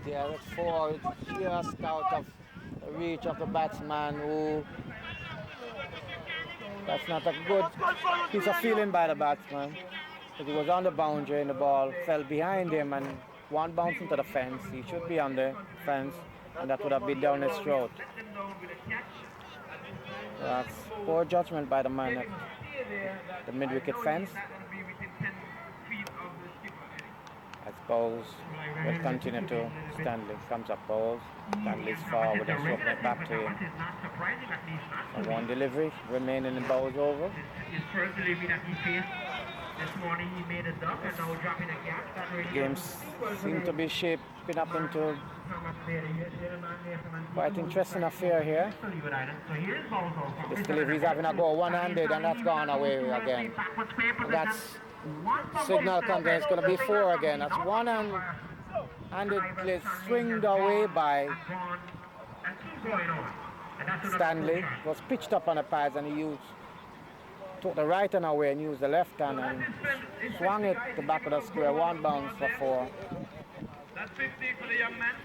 there at 4. It's just out of the reach of the batsman who. That's not a good piece of feeling by the batsman. Because he was on the boundary and the ball fell behind him and one bounced into the fence. He should be on the fence and that would have been down his throat. That's poor judgment by the man at the mid-wicket fence. As Bowles will continue to Stanley. Comes up Bowles. Stanley's forward and stroking it back to him. So 1 delivery remaining in Bowles over. His first delivery that he faced this morning, he made a duck and now dropping a gap. Games seem to be shaping up into quite interesting affair here. This delivery is having a go one-handed and that's gone away again. And that's signal comes in, it's going to be 4 again. That's one-handed play swinged away by Stanley. Was pitched up on the pads and he took the right hand away and used the left hand and swung it to the back of the square. 1 bounce for 4. That's 50 for the young man.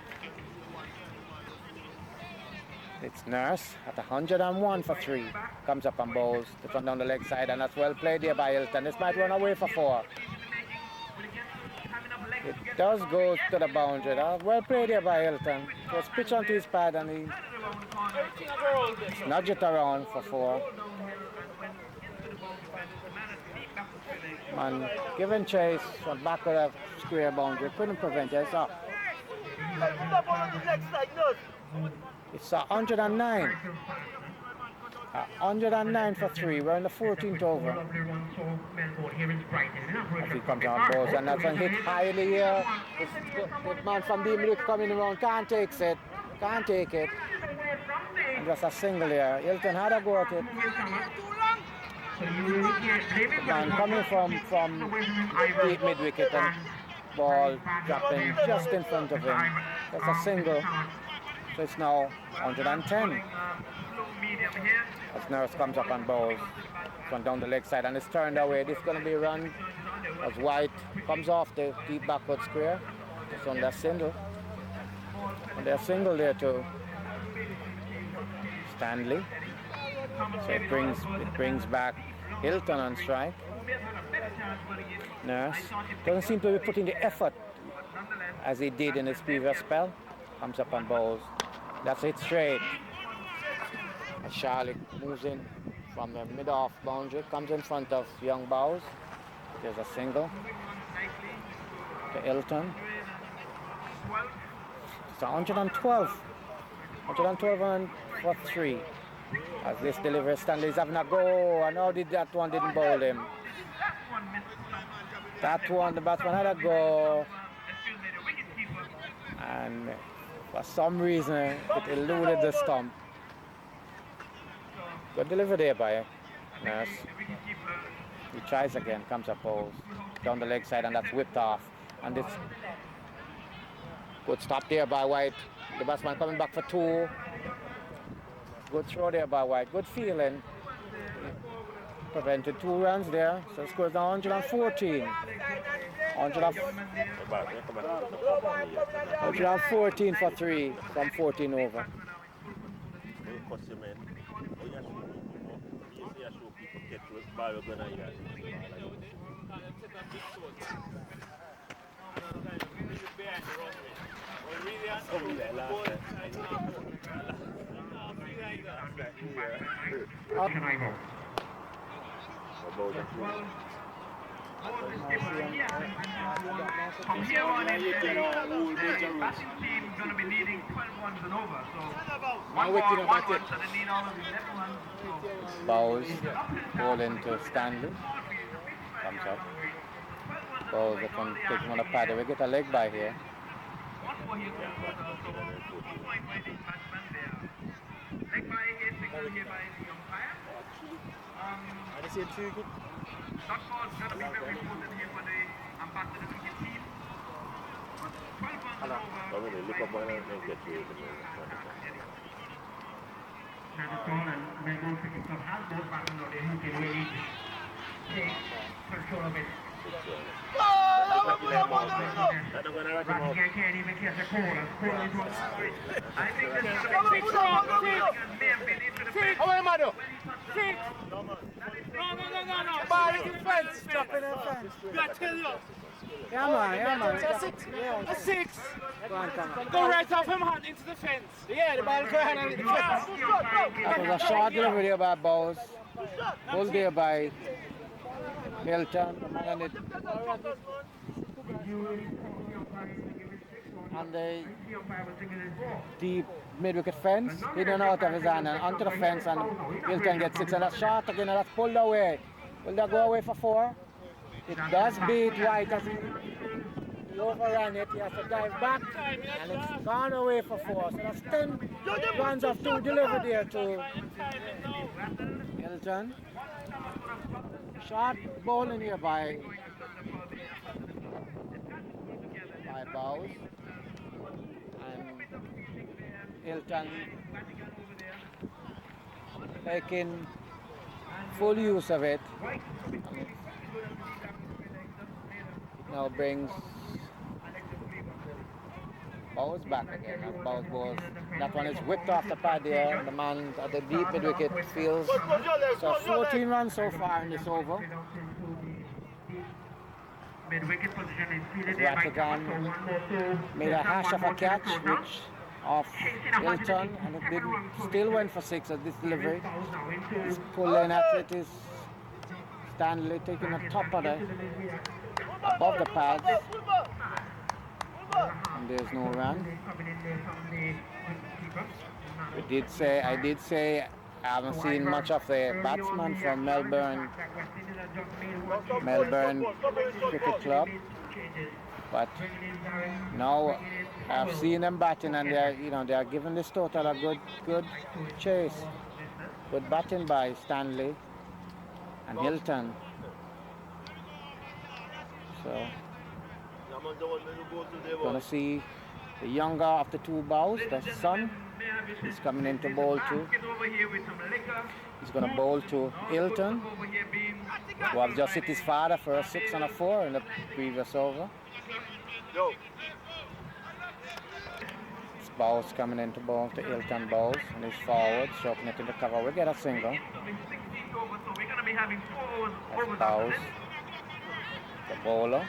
It's Nurse at 101 for 3. Comes up on Bowles. This one down the leg side and that's well played here by Hilton. This might run away for 4. It does go to the boundary. That's well played here by Hilton. It was pitched onto his pad and he nudged it around for 4. Man, given chase from back of the square boundary. Couldn't prevent it. So it's 109. 109 for 3. We're in the 14th over. As he comes on balls and that's one hit highly here. The man from the middle coming around can't take it. Can't take it. And just a single here. Hilton had a go at it. The man coming from deep mid wicket and ball dropping just in front of him. That's a single. So it's now 110. As Nurse comes up on balls, one down the leg side and it's turned away. This is going to be run as White comes off the deep backward square. It's on their single. And they're single there too. Stanley. So it brings back Hilton on strike. Who may have had a better chance for the game. Nurse I thought it doesn't seem to be putting the effort but nonetheless, as he did in his previous spell. Comes up on balls. That's it straight. And Charlotte moves in from the mid-off boundary, comes in front of Young Bows. There's a single to Hilton. It's 112. 112 and for 3. As this delivery, Stanley's having a go. And how did that one didn't bowl him? That one, the batsman had a go. And for some reason, it eluded the stump. Good delivery there by Nurse. He tries again, comes up balls down the leg side, and that's whipped off. And it's good stop there by White. The batsman coming back for 2. Good throw there by White. Good feeling. Prevented 2 runs there. So it scores down 114. 114 for 3 from 14 over. From here on in, the batting team is going to be needing 12 ones and over. So one more, 1 1, so they need all of the 11 ones. Bows, ball into Stanley. Comes up. Bows upon taking on a pad. We get a leg by here. One more here from so 1 point by the batsman there. Leg by here, signal here by the umpire. Shot ball's going to be very important here for the Amdassador cricket team. 12 runs and over. Now the ball and Melbourne Cricket Club has both batsmen out there who can really take control of it. Rattigan can't even catch a corner. I think this is going to be 6 runs. May have been into the fence. How am I doing? Six. No. Ball in the fence. Stop in the fence. I tell you. Yeah, man. A 6. Go on, come on. Go right off him hand into the fence. Yeah, the ball go ahead and into the fence. That was a short delivery there by Bows. Pulled there by Hilton. And the deep mid-wicket fence, hidden out of his hand and onto the fence, and Hilton gets 6. And that's short again, and that's pulled away. Will that go away for 4? It does beat White as he overran it. He has to dive back, and it's gone away for 4. So that's 10 runs of 2 delivered there to Hilton. Short bowling here by Bows. And Hilton taking full use of it. Now brings Bows back again. And Bows balls. That one is whipped off the pad there. The man at the deep mid wicket feels. So 14 runs so far in this over. Mid-wicket position is fielded there by Rattigan made a hash of a catch, which off Hilton, and it didn't, still went for 6 at this delivery. He's pulling at it is Stanley taking the top of the above the pads, and there's no run. I did say I haven't seen much of the batsman from Melbourne Cricket Club, but now I've seen them batting, and they are giving this total a good chase. Good batting by Stanley and Hilton. So gonna see the younger of the 2 Bows, the son. He's coming into bowl too. He's going to bowl to Hilton, who have just hit his father for a 6 and a 4 in the previous over. It's Bows coming into bowl to Hilton Bows, and he's forward, stroking it into cover. We get a single. be having 4 overs after Bowes, this. the bowler.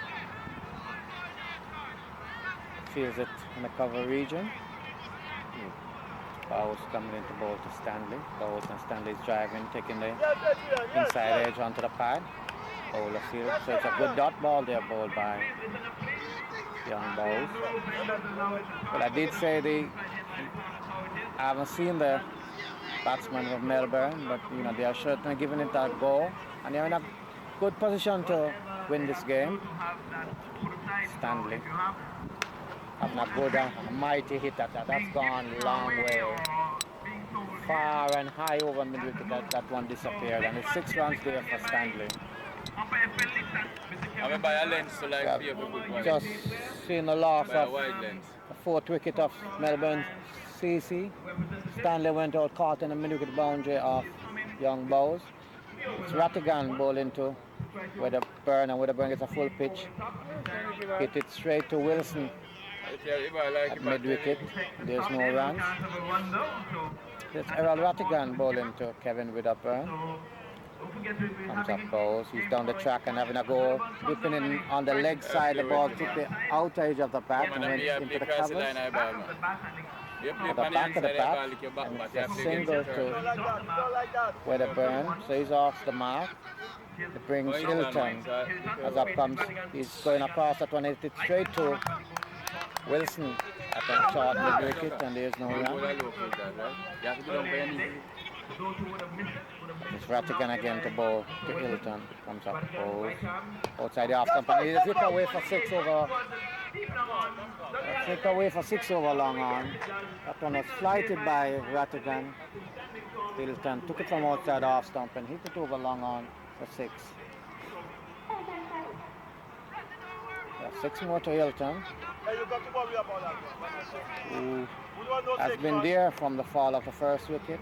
Feels it in the cover region. Bowes coming into bowl to Stanley. Bowles and Stanley's driving, taking the inside edge onto the pad. Bowler field. So it's a good dot ball there, bowled by young Bowles. But I did say I haven't seen the batsmen of Melbourne, but you know they are certainly giving it a go, and they're in a good position to win this game. Stanley having a good, mighty hit at that. That's gone a long way, far and high over mid-wicket. That one disappeared, and it's 6 runs there for Stanley. I'm by a lens to like be a good one. Just seen the loss By a of wide lens. the 4th wicket of Melbourne CC. Stanley went out caught in the mid-wicket boundary of young Bowes. It's Rattigan bowling to Wedderburn, and Wedderburn gets a full pitch. Hit it straight to Wilson at mid-wicket. There's no runs. It's Errol Rattigan bowling to Kevin Wedderburn. Comes up Bowles. He's down the track and having a go, whipping in on the leg side. The ball took the outer edge of the bat and went into the covers. At the back of the bat, and it's a single to Wedderburn, so he's off the mark. It brings Hilton as up comes. He's going across that one, hit it straight to Wilson at the short mid-wicket, and there's no run. It's Rattigan again to bowl to Hilton. Comes up Bowles outside the off stump, and he's hit away for 6 over. Take away for 6 over long on. That one was flighted by Rattigan. Hilton took it from outside off stump and hit it over long on for 6. 6 more to Hilton, who has been there from the fall of the 1st wicket.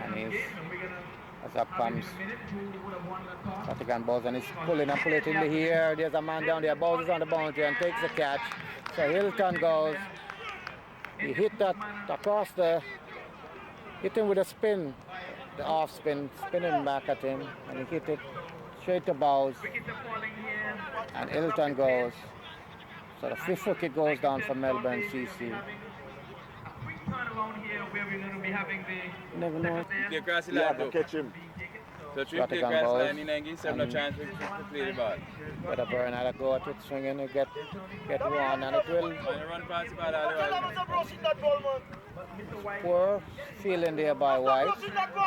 And he's, as up comes Rattigan bowls, and he's pulling and pulling it in the air. There's a man down there, Bowles is on the boundary and takes the catch. So Hilton goes, he hit that across hit him with a spin, the off spin, spinning back at him, and he hit it straight to Bowles, and Hilton goes. So the 5th wicket goes down for Melbourne CC. Never know. Yeah, but catch him. So 3 play across line in and give him no chance to play the ball. Wedderburn had a go at it, swinging to get one, and it will. And you run past the ball all the way. Poor feeling there by White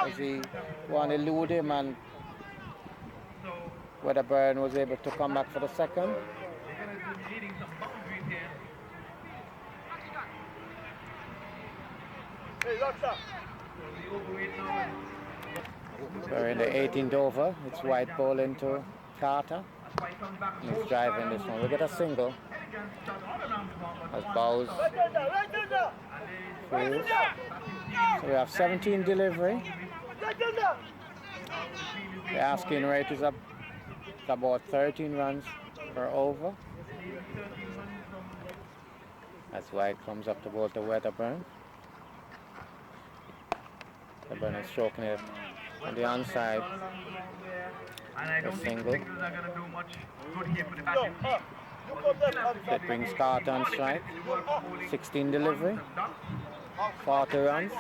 as he wanted to elude him, and Wedderburn was able to come back for the 2nd. We're in the 18th over. It's White bowling to Carter. He's driving this one. We get a single as Bowles fields. So we have 17 delivery. The asking rate is up about 13 runs per over. As White comes up to bowl to Wedderburn. Wedderburn is stroking it on the onside. A single. That brings Carter on strike. 16 delivery. 40 runs.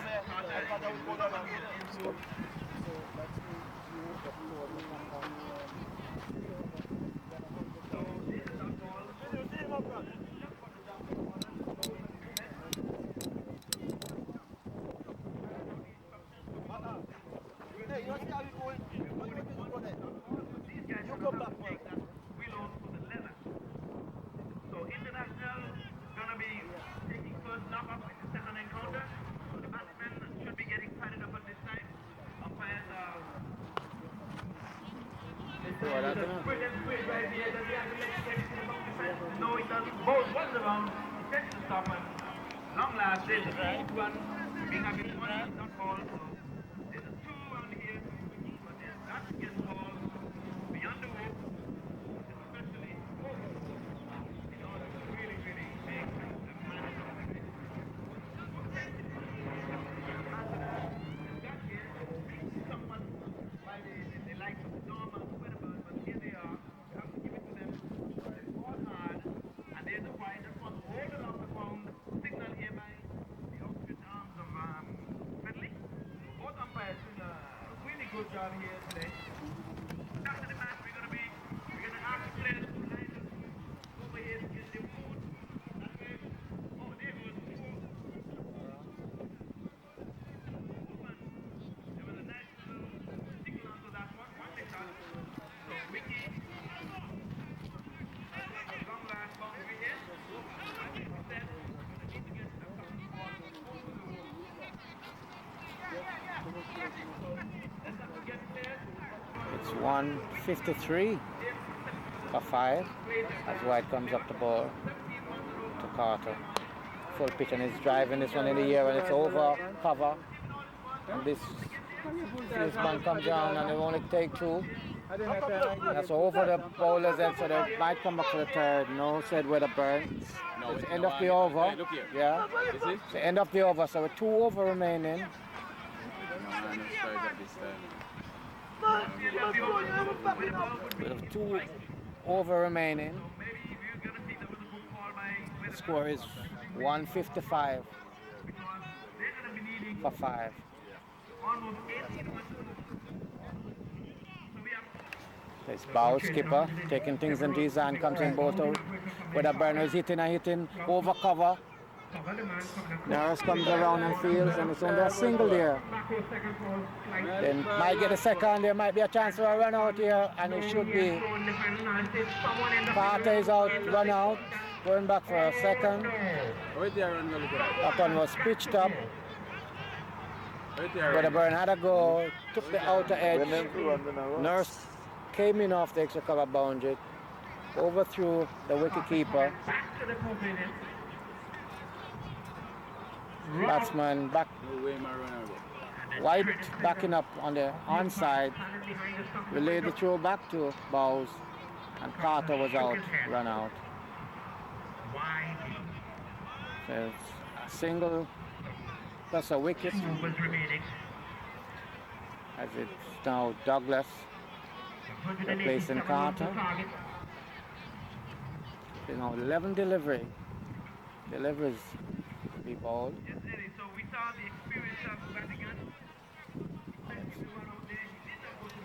No, it doesn't. Both runs around, he sets the stopper. Long last, there's a 8-1. Being having 1 is not ball. So there's a 2 around here, but there's not against ball. Beyond the hoop, especially in order to really, really make a management. out here today. After the match, we're gonna ask the players to line up over here to get their food. That way, oh, there goes four. There was a nice little tickle onto that one. One they shot. So Ricky, a long last boundary here. Like I said, we're gonna need to get the fucking ball over the wall. Let's not forget players. It's 153 for 5 as White comes up the ball to Carter. Full pitch, and he's driving this one in the air, and it's over cover. And this man comes down and they only take 2. That's over the bowler's head, so they might come back for the third. No, said Weatherburn. It's the end of the over. Yeah, it's the end of the over, so with 2 over remaining. With 2 over remaining, the score is 155 for 5. There's Bow skipper taking things into his hand, comes in both out with a burner is hitting over cover. Norris comes around and fields, and it's only a single there. Then might get a second, there might be a chance for a run out here, and it should be. Carter is out, run out, going back for a second. That one was pitched up. Weatherburn had a go, took the outer edge. Nurse came in off the extra cover boundary, overthrew the wicketkeeper. Batsman back, White backing up on the onside, relayed the throw back to Bowes, and Carter was out, run out. So it's a single plus a wicket, as it's now Douglas replacing Carter. You know, 11 deliveries be bowled. Yes, Eddie. So we saw the experience of Vatican.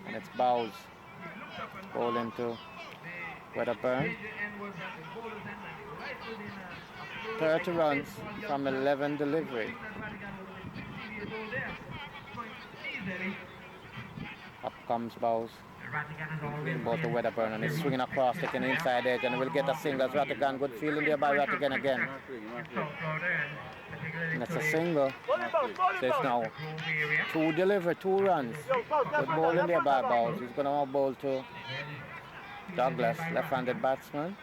And it's Bowes bowling to Weatherburn. 30 runs from 11 delivery. Up comes Bowes. Ball to Weatherburn, and he's swinging across, taking inside edge, and we'll get a single. Rattigan, good feeling there by Rattigan again. And it's a single. So it's now 2 delivery, 2 runs. Good ball in there by Bowes. He's going to bowl to Douglas, left-handed batsman.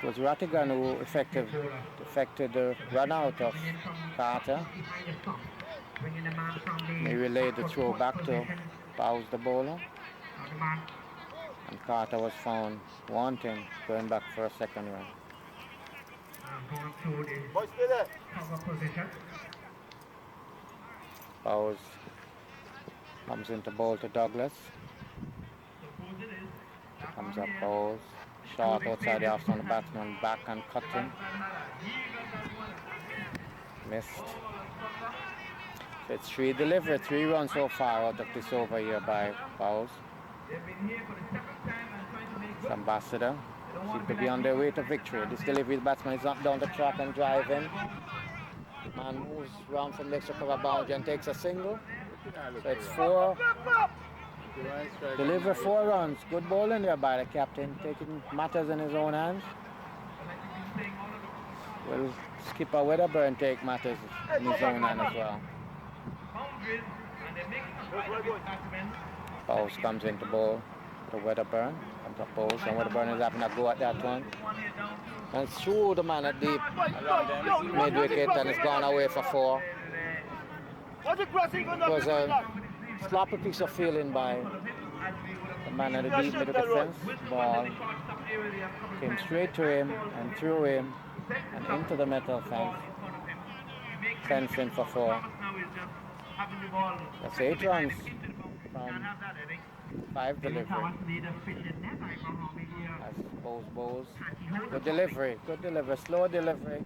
It was Rattigan who effected the run out of Carter. He relayed the throw back to Bowes, the bowler. And Carter was found wanting, going back for a second run. Bowes comes into bowl to Douglas. Comes up Bowes. Short outside the off on the batsman, back and cutting. Missed. So it's 3 delivery, 3 runs so far out of this over here by Bowes. It's Amdassador seem to be on their way to victory. This delivery batsman is up down the track and driving. Man moves round from the extra cover boundary and takes a single. So it's 4. Deliver 4 runs. Good bowling there by the captain, taking matters in his own hands. Will skipper Weatherburn take matters in his own hand as well. Bowes comes into bowl to Weatherburn. Comes up Bowes, and Weatherburn is having a go at that one. And threw the man at deep mid wicket, and it's gone away for 4. It was a sloppy piece of fielding by the man at the deep mid wicket fence. Ball came straight to him and threw him and into the metal fence. Fencing for 4. That's 8 runs from 5 delivery. As Bowes. Good delivery, slow delivery.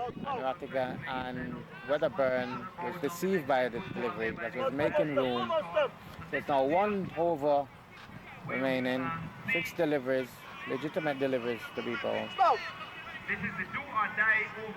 And Rattigan and Wedderburn was deceived by the delivery because was making room. So it's now 1 over remaining, 6 deliveries, legitimate deliveries to be bowled. This is the do or die over.